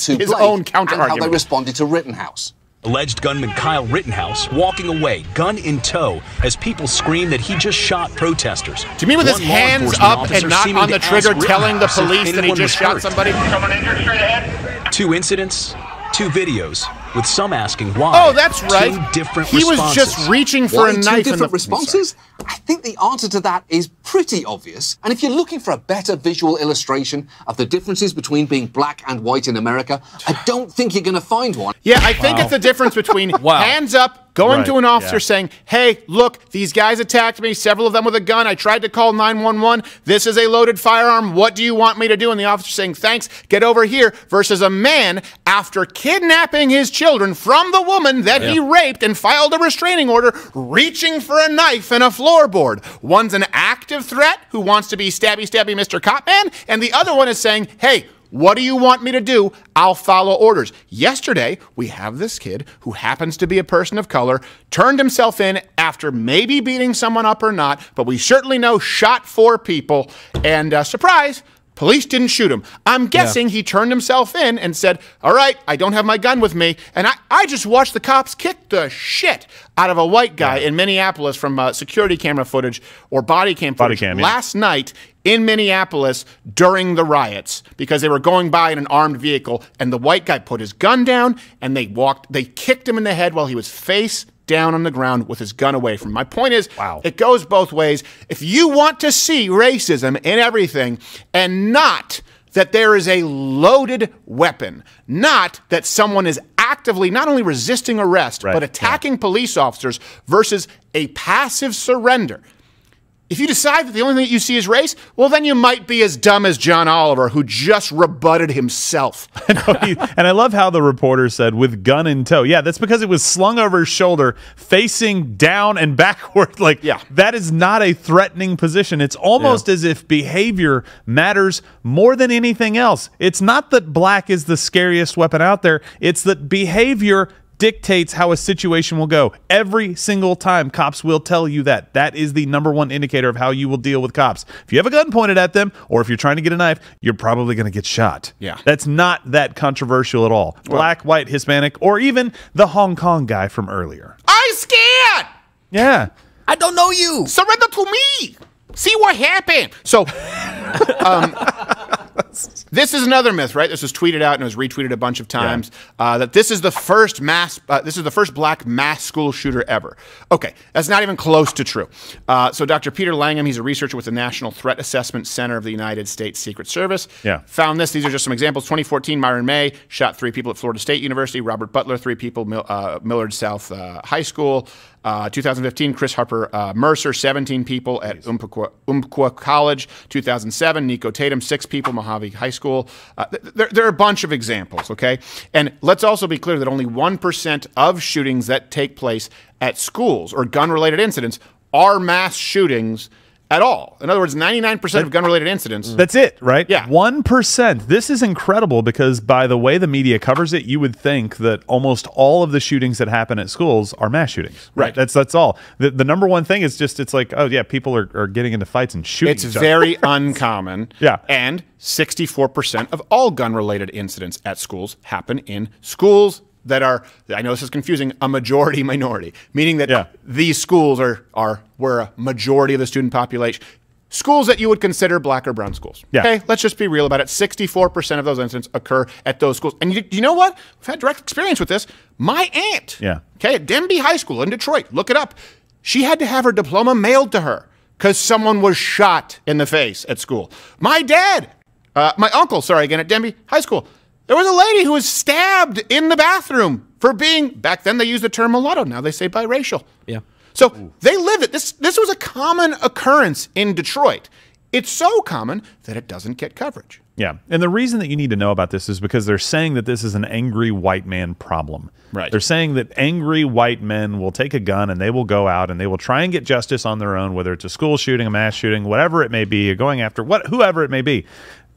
his own counter and how they argument. responded to Rittenhouse. Alleged gunman Kyle Rittenhouse walking away, gun in tow, as people scream that he just shot protesters. To me, with his hands up and not on the trigger, telling the police that he just shot somebody. Someone injured straight ahead. 2 incidents, 2 videos, with some asking why. Oh, that's right. 2 different he responses. was just reaching for a knife. 2 different responses? I think the answer to that is pretty obvious. And if you're looking for a better visual illustration of the differences between being black and white in America, I don't think you're going to find one. Yeah, I think it's the difference between hands up, going to an officer saying, "Hey, look, these guys attacked me, several of them with a gun. I tried to call 911. This is a loaded firearm. What do you want me to do?" And the officer saying, "Thanks, get over here," versus a man, after kidnapping his children from the woman that he raped and filed a restraining order, reaching for a knife and a floorboard. One's an active threat who wants to be stabby, stabby Mr. Copman, and the other one is saying, "Hey, what do you want me to do? I'll follow orders." Yesterday, we have this kid who happens to be a person of color, turned himself in after maybe beating someone up or not, but we certainly know shot 4 people, and surprise, police didn't shoot him. I'm guessing he turned himself in and said, "All right, I don't have my gun with me." And I just watched the cops kick the shit out of a white guy in Minneapolis from security camera footage or body cam footage last night in Minneapolis during the riots because they were going by in an armed vehicle, and the white guy put his gun down and they kicked him in the head while he was face down on the ground with his gun away from him. My point is, it goes both ways. If you want to see racism in everything and not that there is a loaded weapon, not that someone is actively not only resisting arrest, but attacking police officers versus a passive surrender. If you decide that the only thing that you see is race, well, then you might be as dumb as John Oliver, who just rebutted himself. And I love how the reporter said, "with gun in tow." Yeah, that's because it was slung over his shoulder, facing down and backward. Like, that is not a threatening position. It's almost as if behavior matters more than anything else. It's not that black is the scariest weapon out there. It's that behavior dictates how a situation will go. Every single time, cops will tell you that. That is the #1 indicator of how you will deal with cops. If you have a gun pointed at them, or if you're trying to get a knife, you're probably going to get shot. Yeah. That's not that controversial at all. Black, white, Hispanic, or even the Hong Kong guy from earlier. I'm scared! Yeah. I don't know you. Surrender to me. See what happened. So, this is another myth, right? This was tweeted out and it was retweeted a bunch of times. That this is the first black mass school shooter ever. Okay, that's not even close to true. So Dr. Peter Langham, he's a researcher with the National Threat Assessment Center of the United States Secret Service. Found this. These are just some examples. 2014, Myron May shot 3 people at Florida State University. Robert Butler, 3 people, Millard South High School. 2015, Chris Harper Mercer, 17 people at Umpqua College. 2007, Nico Tatum, 6 people, Mojave High School. There are a bunch of examples, okay? And let's also be clear that only 1% of shootings that take place at schools or gun-related incidents are mass shootings at all. In other words, 99% of gun-related incidents. That's it, right? Yeah. 1%. This is incredible because by the way the media covers it, you would think that almost all of the shootings that happen at schools are mass shootings. Right. That's all. The #1 thing is just, it's like, oh yeah, people are getting into fights and shooting. It's very uncommon. Yeah. And 64% of all gun-related incidents at schools happen in schools that are, I know this is confusing, a majority minority, meaning that these schools are where a majority of the student population, schools that you would consider black or brown schools. Yeah. Okay, let's just be real about it. 64% of those incidents occur at those schools. And you know what? We've had direct experience with this. My aunt, okay, at Denby High School in Detroit, look it up. She had to have her diploma mailed to her because someone was shot in the face at school. My dad, my uncle, sorry, again, at Denby High School, there was a lady who was stabbed in the bathroom for being, back then they used the term mulatto, now they say biracial. Yeah. So they lived it. This was a common occurrence in Detroit. It's so common that it doesn't get coverage. Yeah. And the reason that you need to know about this is because they're saying that this is an angry white man problem. Right. They're saying that angry white men will take a gun and they will go out and they will try and get justice on their own, whether it's a school shooting, a mass shooting, whatever it may be, or going after whoever it may be.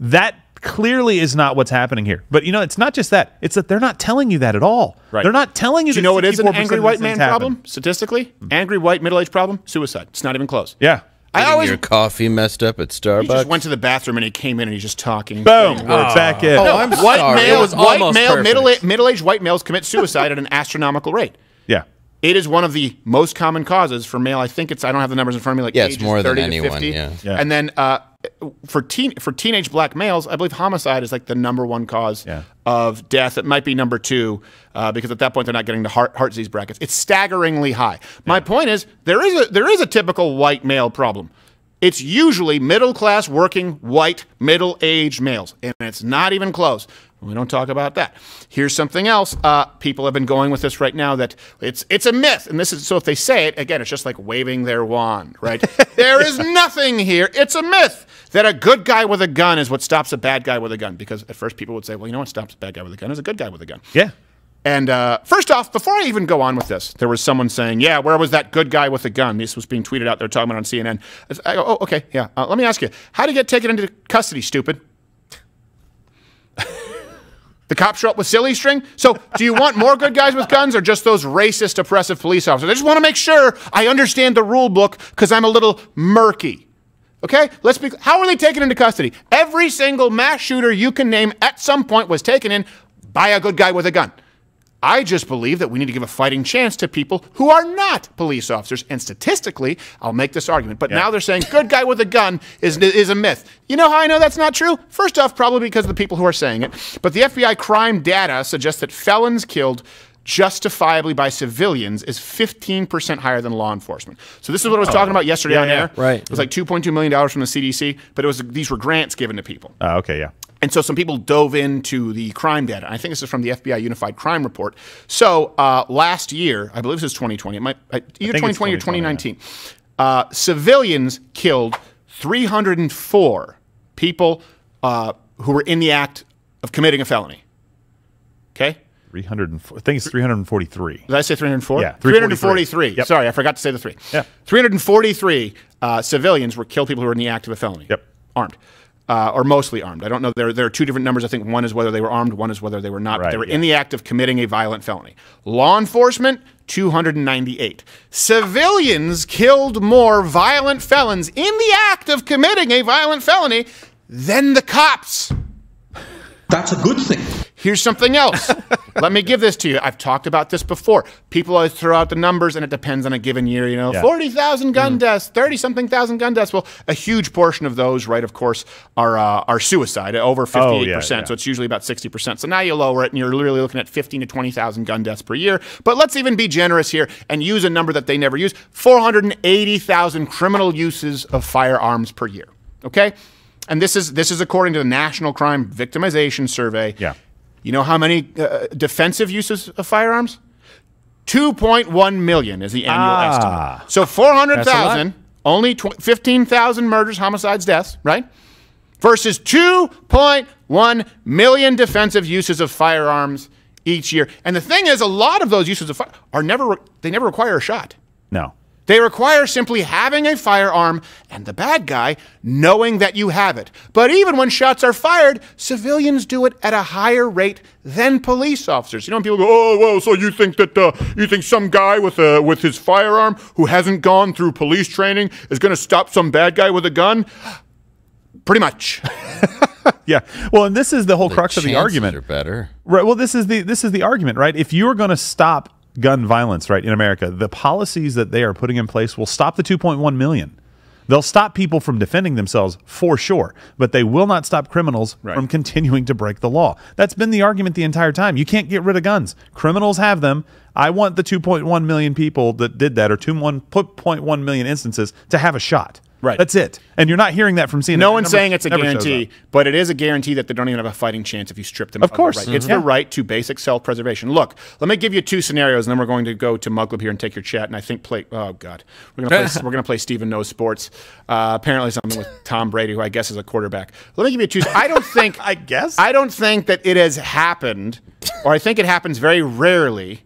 That clearly is not what's happening here. But, you know, it's not just that. It's that they're not telling you that at all. Right. They're not telling you Do you know what is an angry white man problem, statistically? Angry white middle-aged problem? Suicide. It's not even close. Yeah. Your coffee messed up at Starbucks. He just went to the bathroom and he came in and he's just talking. Boom. We're back in. Oh, I'm sorry. Middle-aged white males commit suicide at an astronomical rate. Yeah. It is one of the most common causes for male. I think I don't have the numbers in front of me. Like it's ages more 30 than to anyone. 50. Yeah. And then for teenage black males, I believe homicide is like the #1 cause of death. It might be #2 because at that point they're not getting the heart disease brackets. It's staggeringly high. My point is there is a typical white male problem. It's usually middle-class, working, white, middle-aged males, and it's not even close. We don't talk about that. Here's something else. People have been going with this right now that it's a myth, and this is so if they say it again, it's just like waving their wand, right? There is nothing here. It's a myth that a good guy with a gun is what stops a bad guy with a gun. Because at first people would say, well, you know what stops a bad guy with a gun is a good guy with a gun. Yeah. And first off, before I even go on with this, there was someone saying, yeah, where was that good guy with a gun? This was being tweeted out. They're talking about it on CNN. I go, oh, okay, yeah. Let me ask you, how did you get taken into custody, stupid? The cops show up with silly string? So do you want more good guys with guns or just those racist, oppressive police officers? I just want to make sure I understand the rule book because I'm a little murky. Okay? How were they taken into custody? Every single mass shooter you can name at some point was taken in by a good guy with a gun. I just believe that we need to give a fighting chance to people who are not police officers. And statistically, I'll make this argument. But now they're saying good guy with a gun is a myth. You know how I know that's not true? First off, probably because of the people who are saying it. But the FBI crime data suggests that felons killed justifiably by civilians is 15% higher than law enforcement. So this is what I was talking about yesterday on air. Right. It was like $2.2 million from the CDC, but these were grants given to people. Okay, yeah. And so some people dove into the crime data. I think this is from the FBI Unified Crime Report. So last year, I believe this is 2020, it might either 2020 or 2019, civilians killed 304 people who were in the act of committing a felony. Okay? 304. I think it's 343. Did I say 304? Yeah, 343. Yep. Sorry, I forgot to say the 3. Yeah. 343 civilians were killed, people who were in the act of a felony. Yep. Armed. Or mostly armed. I don't know. There are two different numbers. I think one is whether they were armed, one is whether they were not. But they were in the act of committing a violent felony. Law enforcement, 298. Civilians killed more violent felons in the act of committing a violent felony than the cops. That's a good thing. Here's something else. Let me give this to you. I've talked about this before. People always throw out the numbers, and it depends on a given year. 40,000 gun deaths, 30-something thousand gun deaths. Well, a huge portion of those, right, of course, are suicide, over 58%. So it's usually about 60%. So now you lower it, and you're literally looking at 15 to 20,000 gun deaths per year. But let's even be generous here and use a number that they never use: 480,000 criminal uses of firearms per year. Okay. And this is according to the National Crime Victimization Survey. Yeah. You know how many defensive uses of firearms? 2.1 million is the annual estimate. So 400,000, only 15,000 murders, homicides, deaths, right? Versus 2.1 million defensive uses of firearms each year. And the thing is, a lot of those uses of firearms they never require a shot. No. They require simply having a firearm and the bad guy knowing that you have it. But even when shots are fired, civilians do it at a higher rate than police officers. You know, when people go, oh, well, so you think that some guy with his firearm who hasn't gone through police training is going to stop some bad guy with a gun? Pretty much. Yeah. Well, and this is the whole crux of the argument. Are better. Right. Well, this is the argument, right? If you're going to stop gun violence, right, in America, the policies that they are putting in place will stop the 2.1 million. They'll stop people from defending themselves for sure, but they will not stop criminals from continuing to break the law. That's been the argument the entire time. You can't get rid of guns. Criminals have them. I want the 2.1 million people that did that, or 2.1 million instances, to have a shot. Right. That's it. And you're not hearing that from CNN. No one's saying it's a guarantee, but it is a guarantee that they don't even have a fighting chance if you strip them of the right. It's the right to basic self-preservation. Look, let me give you two scenarios, and then we're going to go to Mugleb here and take your chat, and I think oh, God. We're going to play Stephen Knows Sports. Apparently something with Tom Brady, who I guess is a quarterback. Let me give you two. I don't think I don't think that it has happened, or I think it happens very rarely,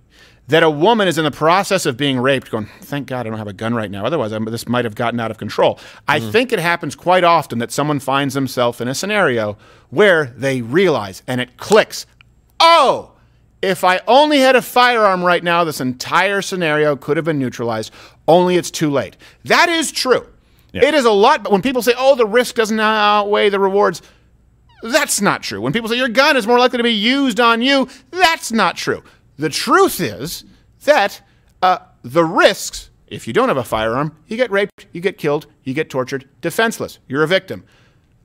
that a woman is in the process of being raped going, thank God I don't have a gun right now. Otherwise, this might have gotten out of control. I think it happens quite often that someone finds themselves in a scenario where they realize, and it clicks, oh, if I only had a firearm right now, this entire scenario could have been neutralized, only it's too late. That is true. Yeah. It is a lot, but when people say, oh, the risk doesn't outweigh the rewards, that's not true. When people say your gun is more likely to be used on you, that's not true. The truth is that the risks, if you don't have a firearm, you get raped, you get killed, you get tortured, defenseless. You're a victim.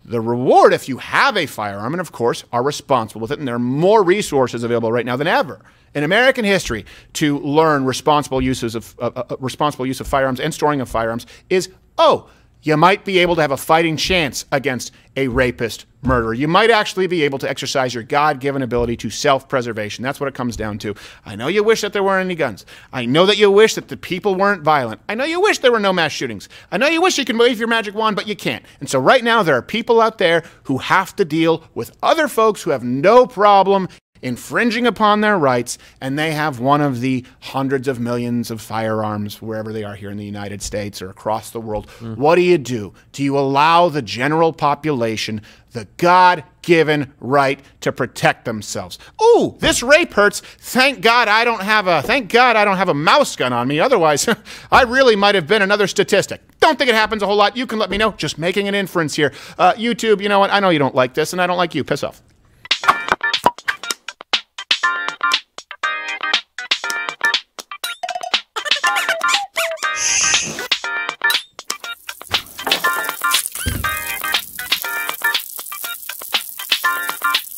The reward, if you have a firearm, and of course are responsible with it, and there are more resources available right now than ever in American history to learn responsible use of firearms and storing of firearms, is, oh, you might be able to have a fighting chance against a rapist murderer. You might actually be able to exercise your God-given ability to self-preservation. That's what it comes down to. I know you wish that there weren't any guns. I know that you wish that the people weren't violent. I know you wish there were no mass shootings. I know you wish you could wave your magic wand, but you can't. And so right now there are people out there who have to deal with other folks who have no problem infringing upon their rights, and they have one of the hundreds of millions of firearms wherever they are here in the United States or across the world. What do? Do you allow the general population the God-given right to protect themselves? Ooh, this rape hurts. Thank God I don't have a mouse gun on me. Otherwise, I really might have been another statistic. Don't think it happens a whole lot. You can let me know. Just making an inference here. YouTube, you know what? I know you don't like this, and I don't like you. Piss off.